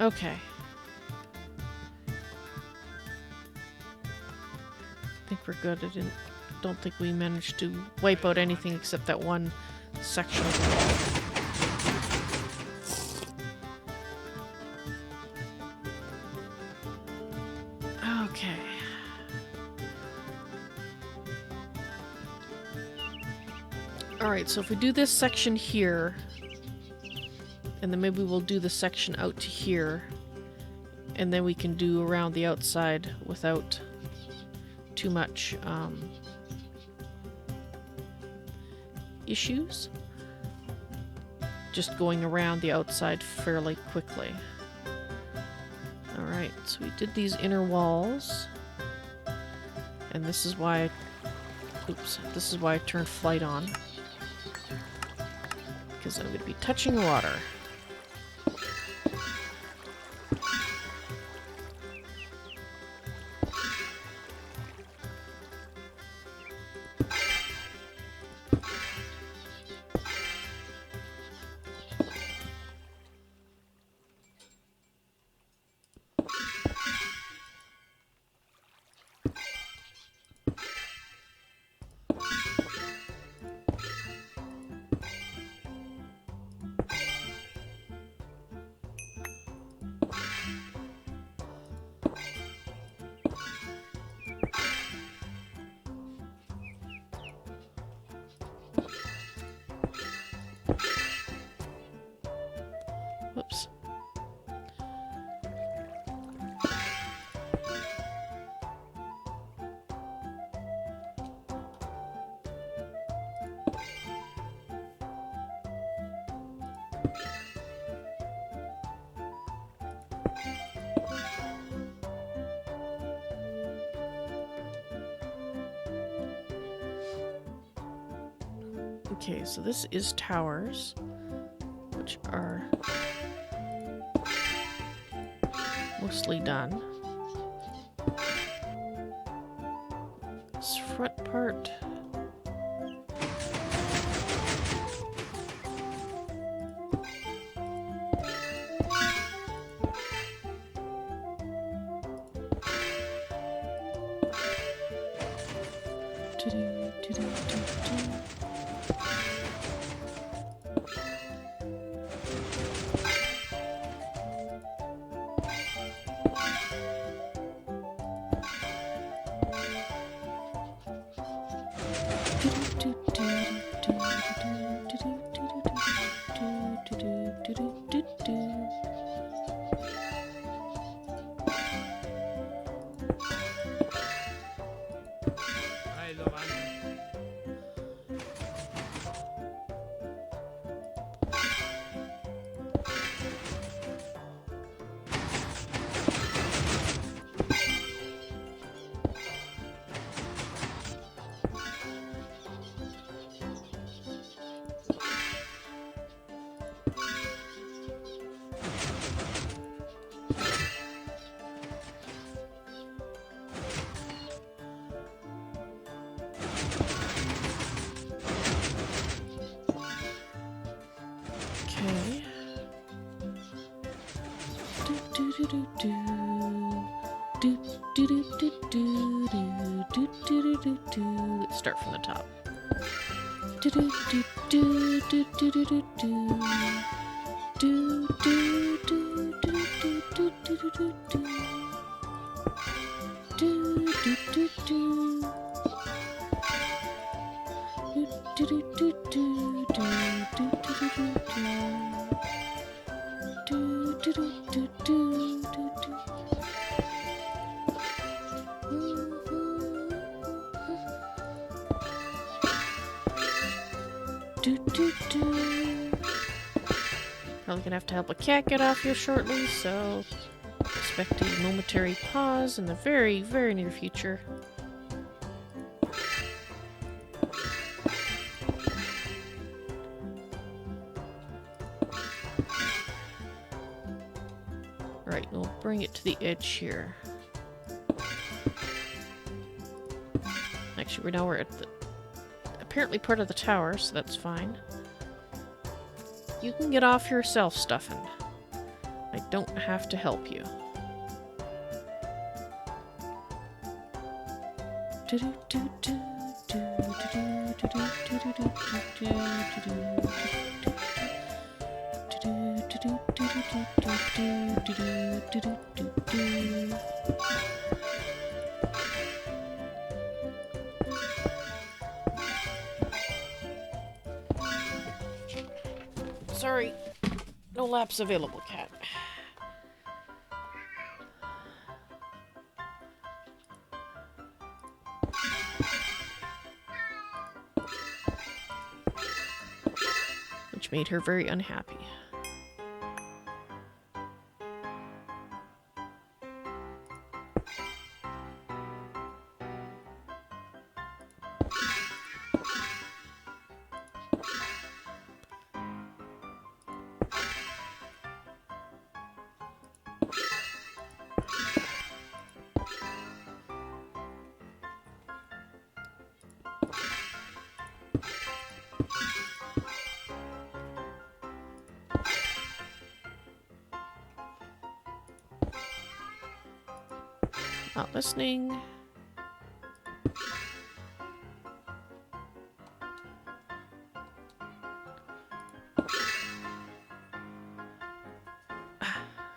Okay. I think we're good. Don't think we managed to wipe out anything except that one section of the wall. Okay. Alright, so if we do this section here, and then maybe we'll do the section out to here, and then we can do around the outside without too much issues. Just going around the outside fairly quickly. Alright, so we did these inner walls. And this is why I turned flight on. Because I'm going to be touching water. Whoops. Okay, so this is towers, which are mostly done. This front part. Let's start from the top. Probably gonna have to help a cat get off here shortly, so expect a momentary pause in the very, very near future. Right, we'll bring it to the edge here. Actually, we're at the apparently part of the tower, so that's fine. You can get off yourself, Stuffin'. I don't have to help you. Sorry, no laps available, cat. Which made her very unhappy. Not listening.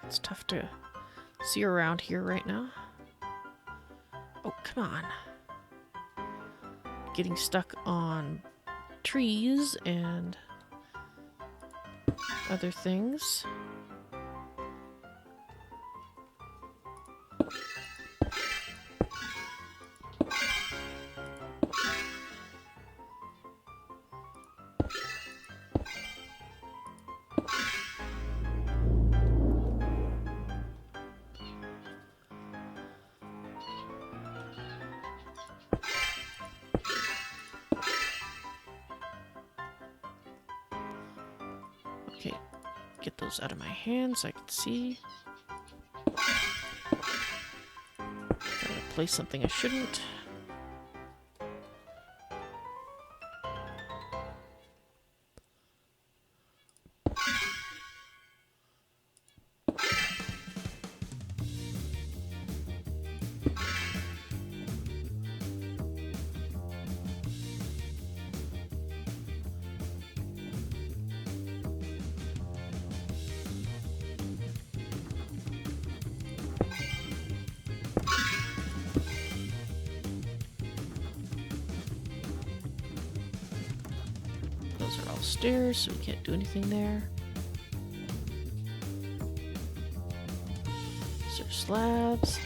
It's tough to see around here right now. Oh, come on. Getting stuck on trees and other things. Okay, get those out of my hands so I can see. Trying to place something I shouldn't. Those are all stairs, so we can't do anything there. These are slabs.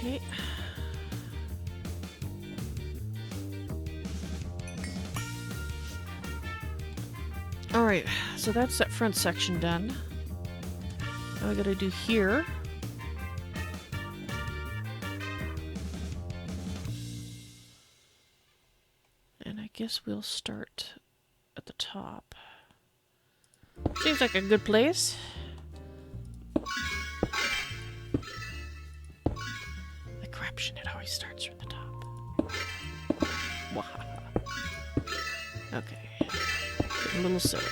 Okay. Alright, so that's that front section done. Now I gotta do here. And I guess we'll start at the top. Seems like a good place. The corruption, it always starts from the top. Wahaha. Okay. Getting a little silly.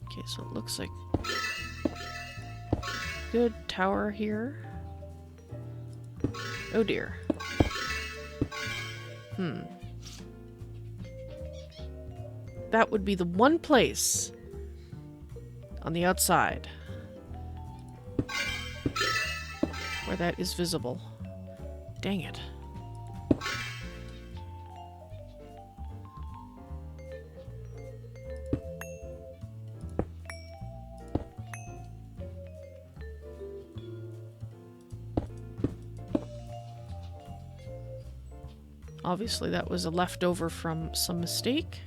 Okay, so it looks like good tower here. Oh dear. That would be the one place on the outside where that is visible. Dang it. Obviously, that was a leftover from some mistake.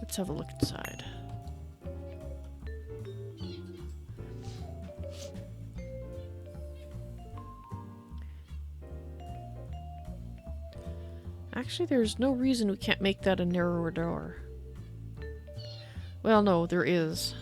Let's have a look inside. Actually, there's no reason we can't make that a narrower door. Well, no, there is.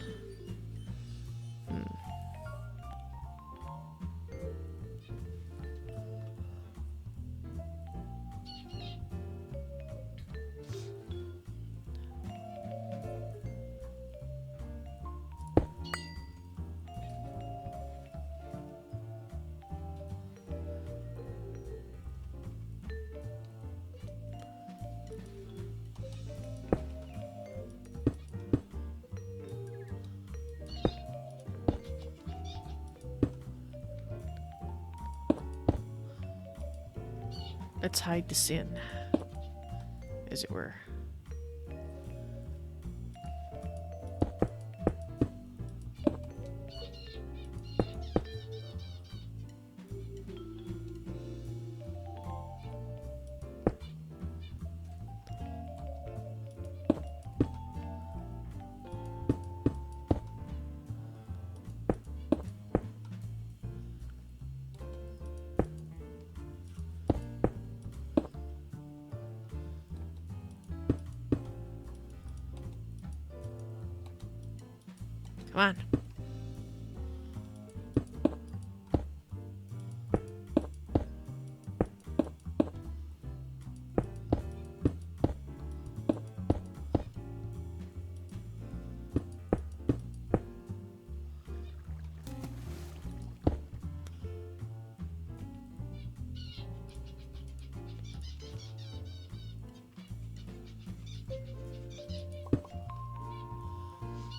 Let's hide the sin, as it were. Come on.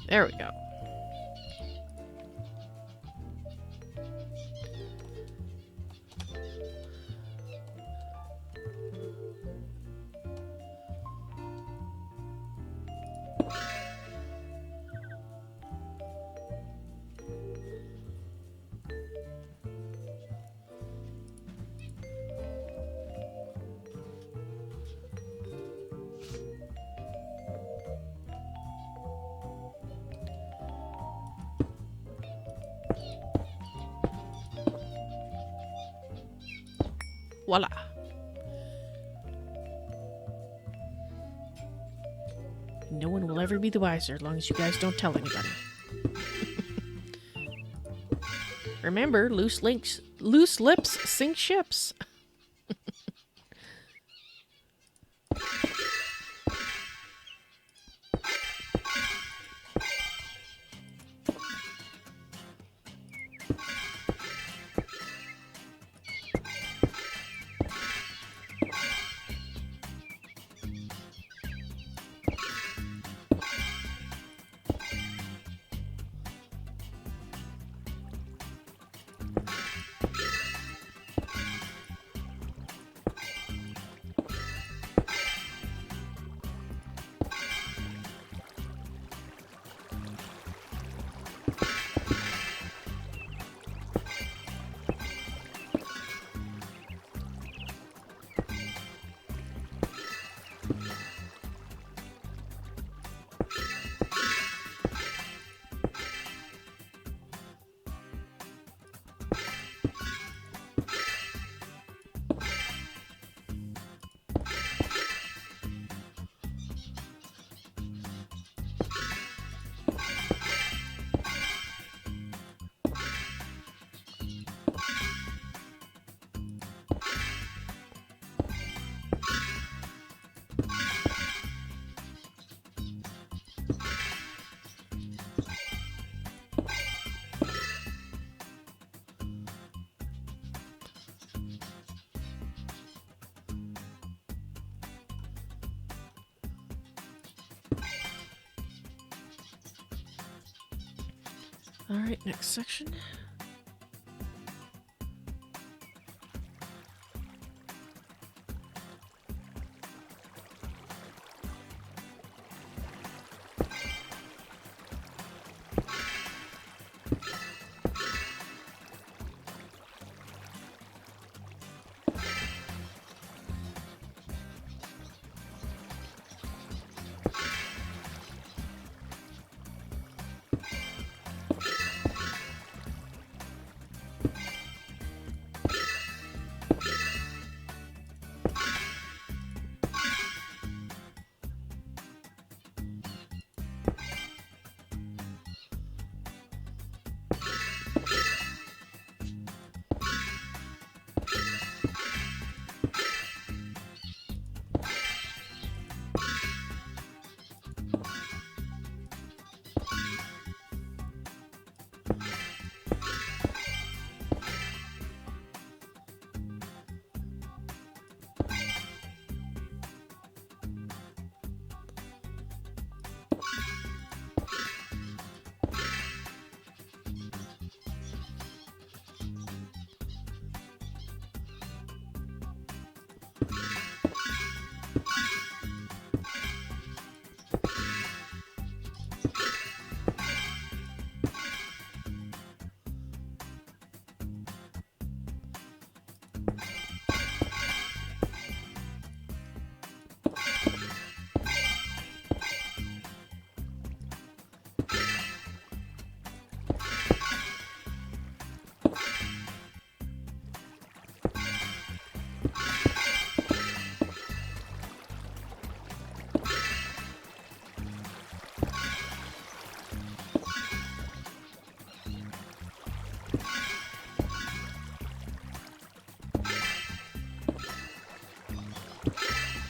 There we go. Voila. No one will ever be the wiser as long as you guys don't tell anybody. Remember, loose lips sink ships. Alright, next section.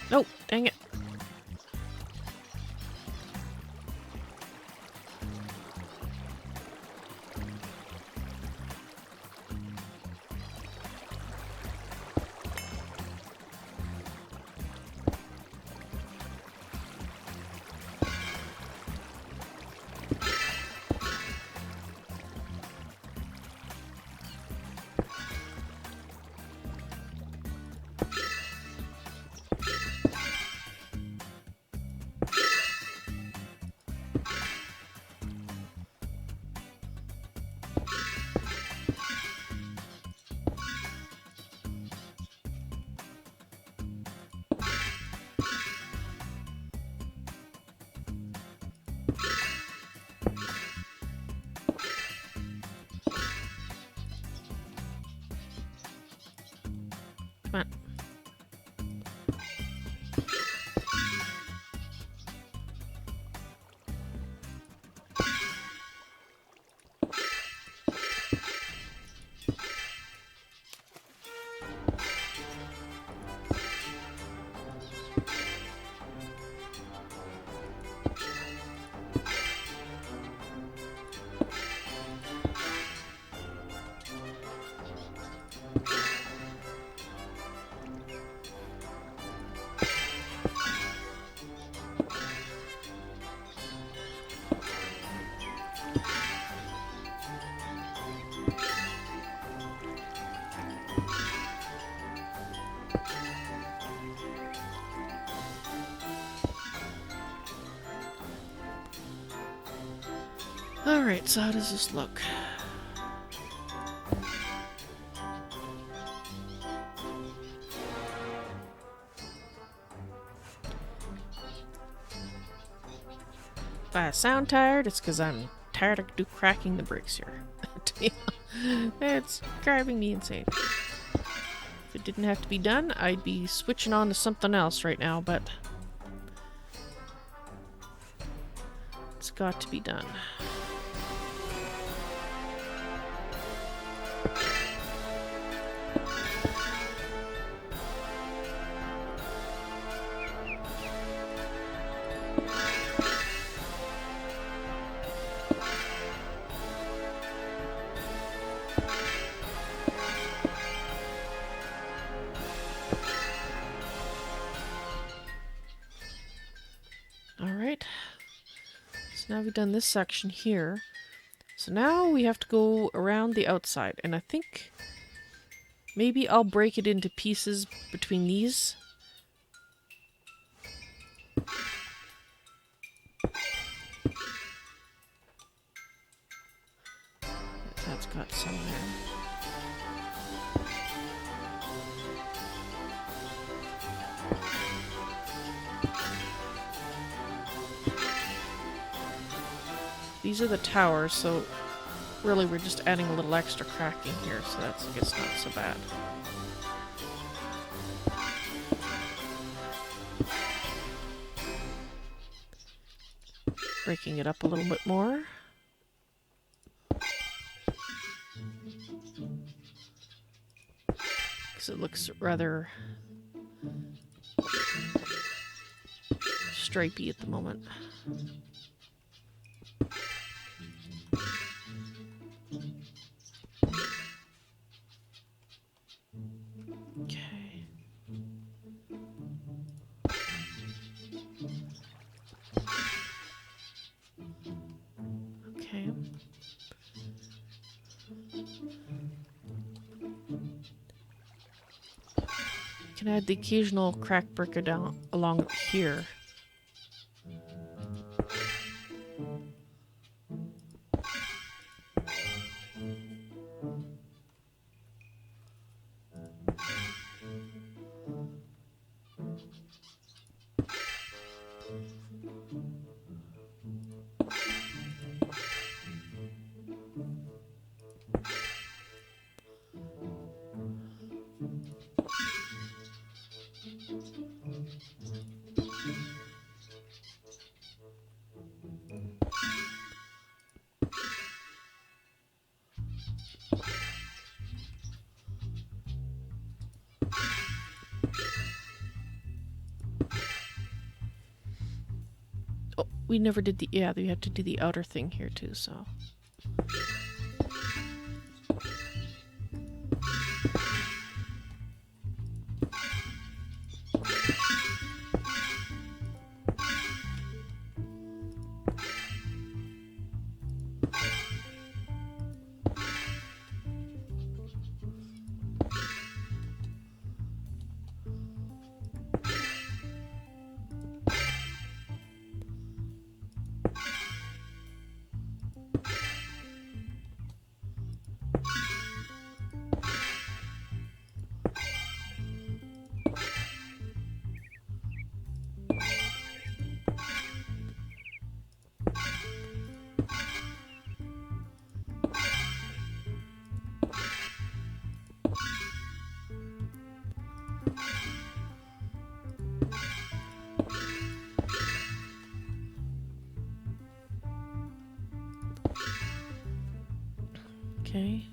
Oh, dang it. Come on. Alright, so how does this look? If I sound tired, it's because I'm tired of cracking the bricks here. It's driving me insane. If it didn't have to be done, I'd be switching on to something else right now, but it's got to be done. Alright, so now we've done this section here. So now we have to go around the outside, and I think maybe I'll break it into pieces between these. That's got some there. These are the towers, so really we're just adding a little extra cracking here, so that's, I guess, not so bad. Breaking it up a little bit more. Because it looks rather stripey at the moment. Okay. Okay. Can add the occasional crack breaker down along here. Oh, we never did the... Yeah, we have to do the outer thing here too, so... Okay.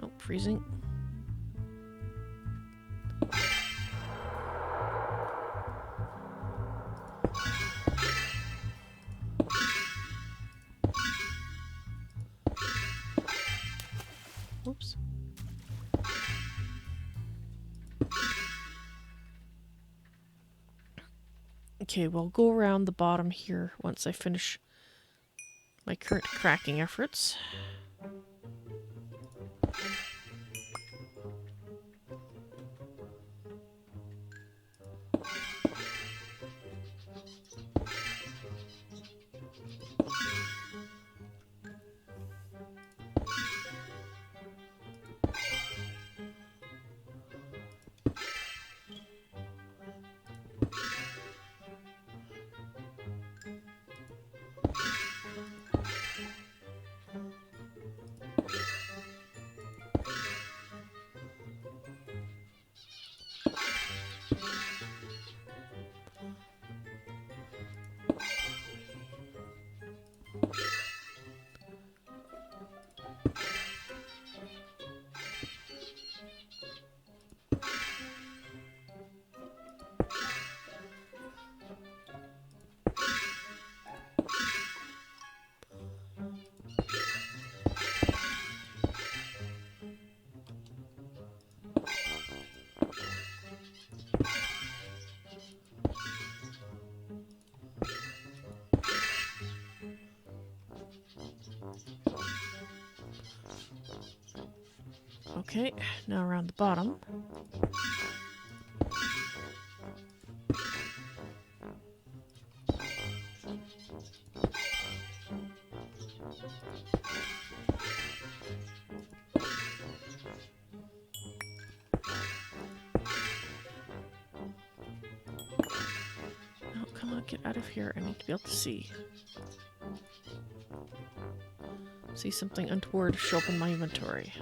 Oh, freezing. Whoops. Okay, we'll go around the bottom here once I finish my current cracking efforts. Okay, now around the bottom. Oh, come on, get out of here. I need to be able to see. See something untoward show up in my inventory.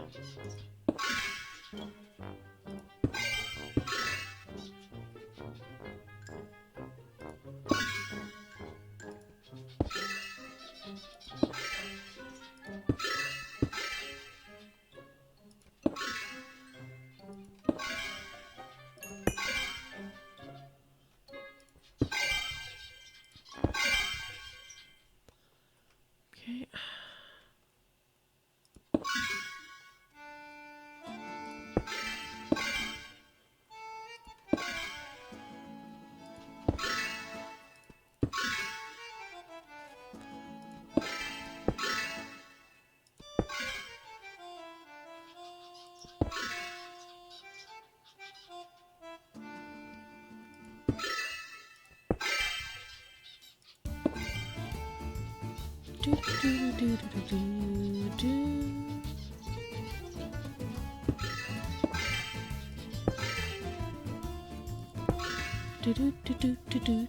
Okay. Do do do do do do. Do do do do do do do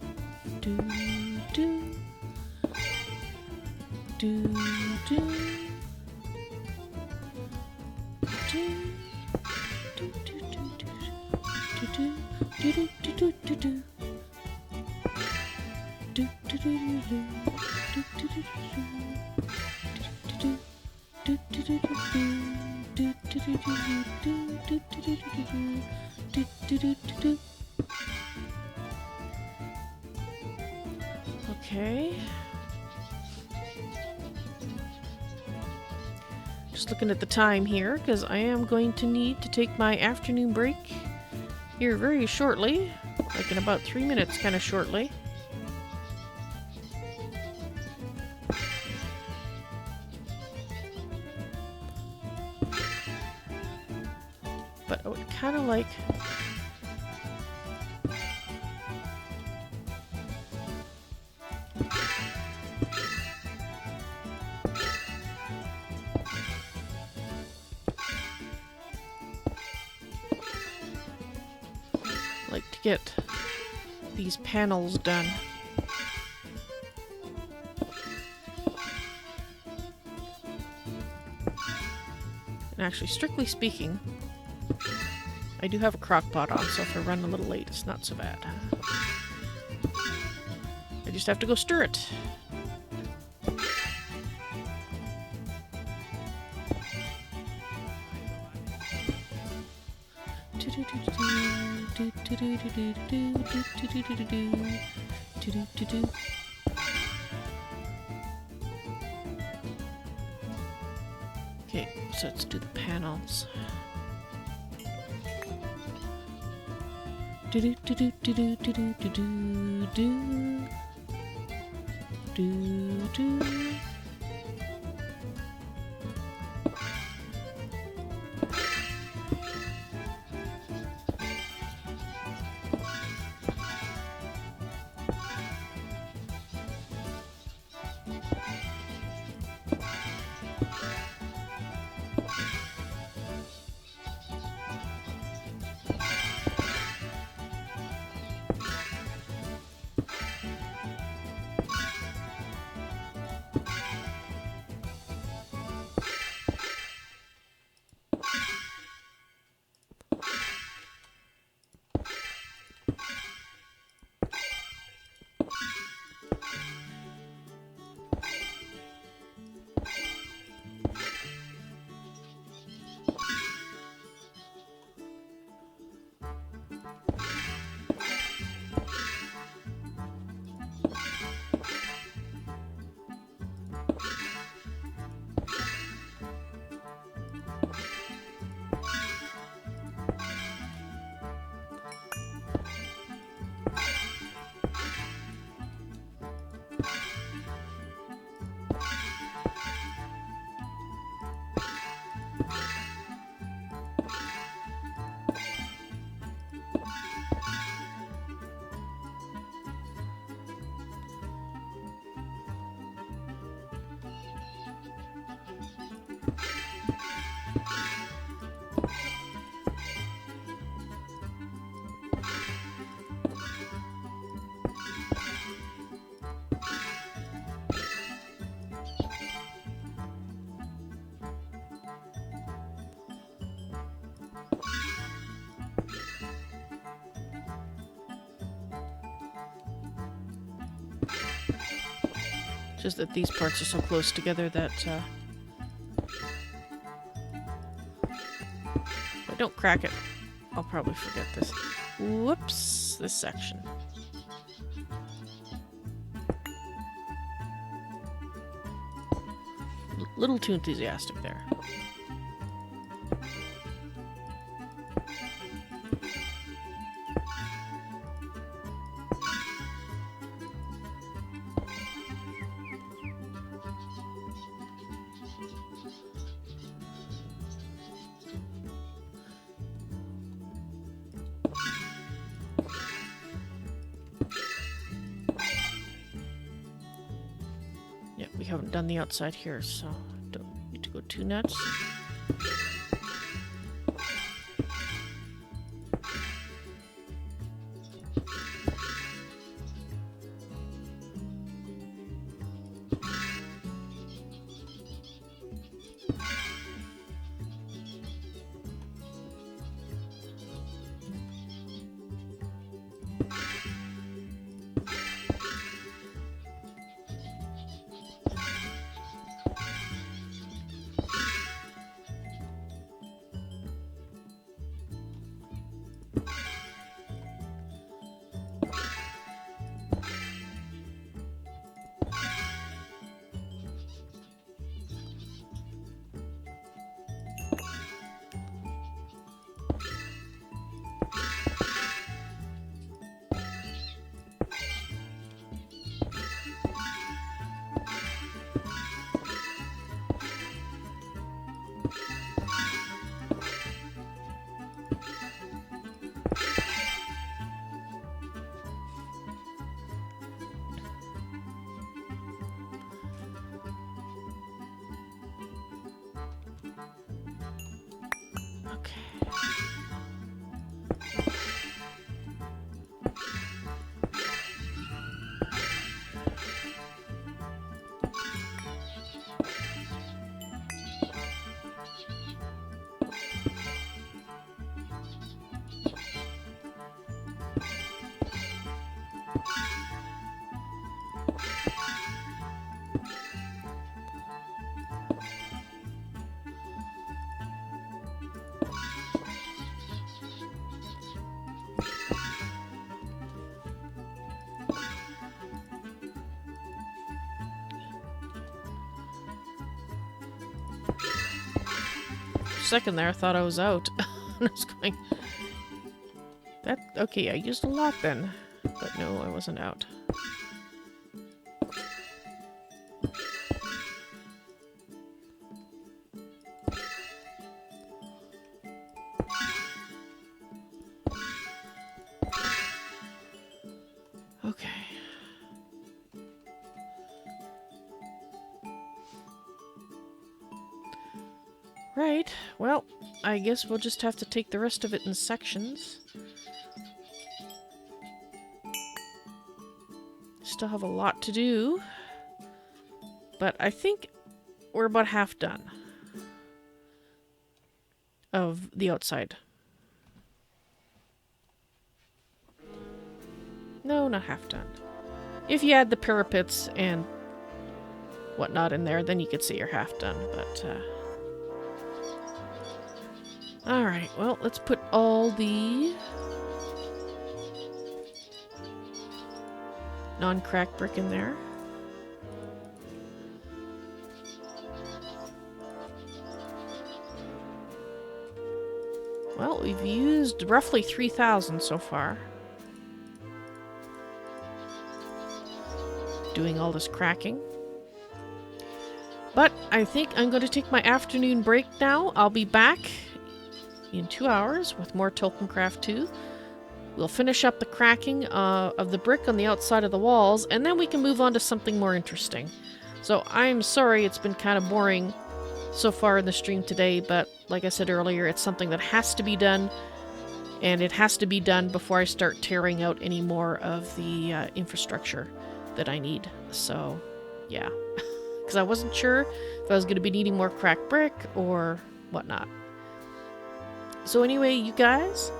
do do do Okay. Just looking at the time here, because I am going to need to take my afternoon break here very shortly, like in about 3 minutes, kind of shortly. But I would kind of like... to get these panels done. And actually, strictly speaking, I do have a crock pot on, so if I run a little late, it's not so bad. I just have to go stir it. Okay, so let's do the panels. Do do do do do do do do do do do do. Just that these parts are so close together that if I don't crack it, I'll probably forget this. Whoops, this section. Little too enthusiastic there. Yep, we haven't done the outside here, so don't need to go too nuts. second there, I thought I was out. I was going... That... Okay, I used a lot then. But no, I wasn't out. Okay. Right, well, I guess we'll just have to take the rest of it in sections. Still have a lot to do, but I think we're about half done of the outside. No, not half done. If you add the parapets and whatnot in there, then you could say you're half done, but alright, well, let's put all the non-cracked brick in there. Well, we've used roughly 3,000 so far. Doing all this cracking. But I think I'm going to take my afternoon break now. I'll be back in 2 hours with more Tolkiencraft II. We'll finish up the cracking of the brick on the outside of the walls, and then we can move on to something more interesting. So I'm sorry it's been kind of boring so far in the stream today, but like I said earlier, it's something that has to be done, and it has to be done before I start tearing out any more of the infrastructure that I need. So, yeah. Because I wasn't sure if I was going to be needing more cracked brick or whatnot. So anyway, you guys,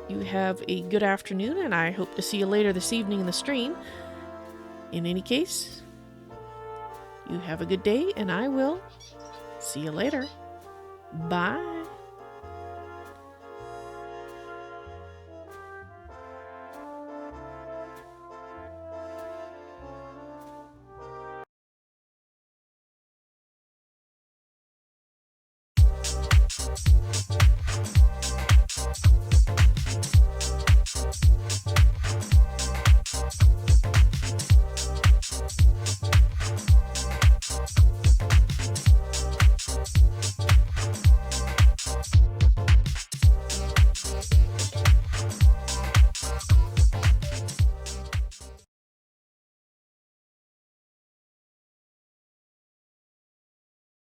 you have a good afternoon, and I hope to see you later this evening in the stream. In any case, you have a good day, and I will see you later. Bye.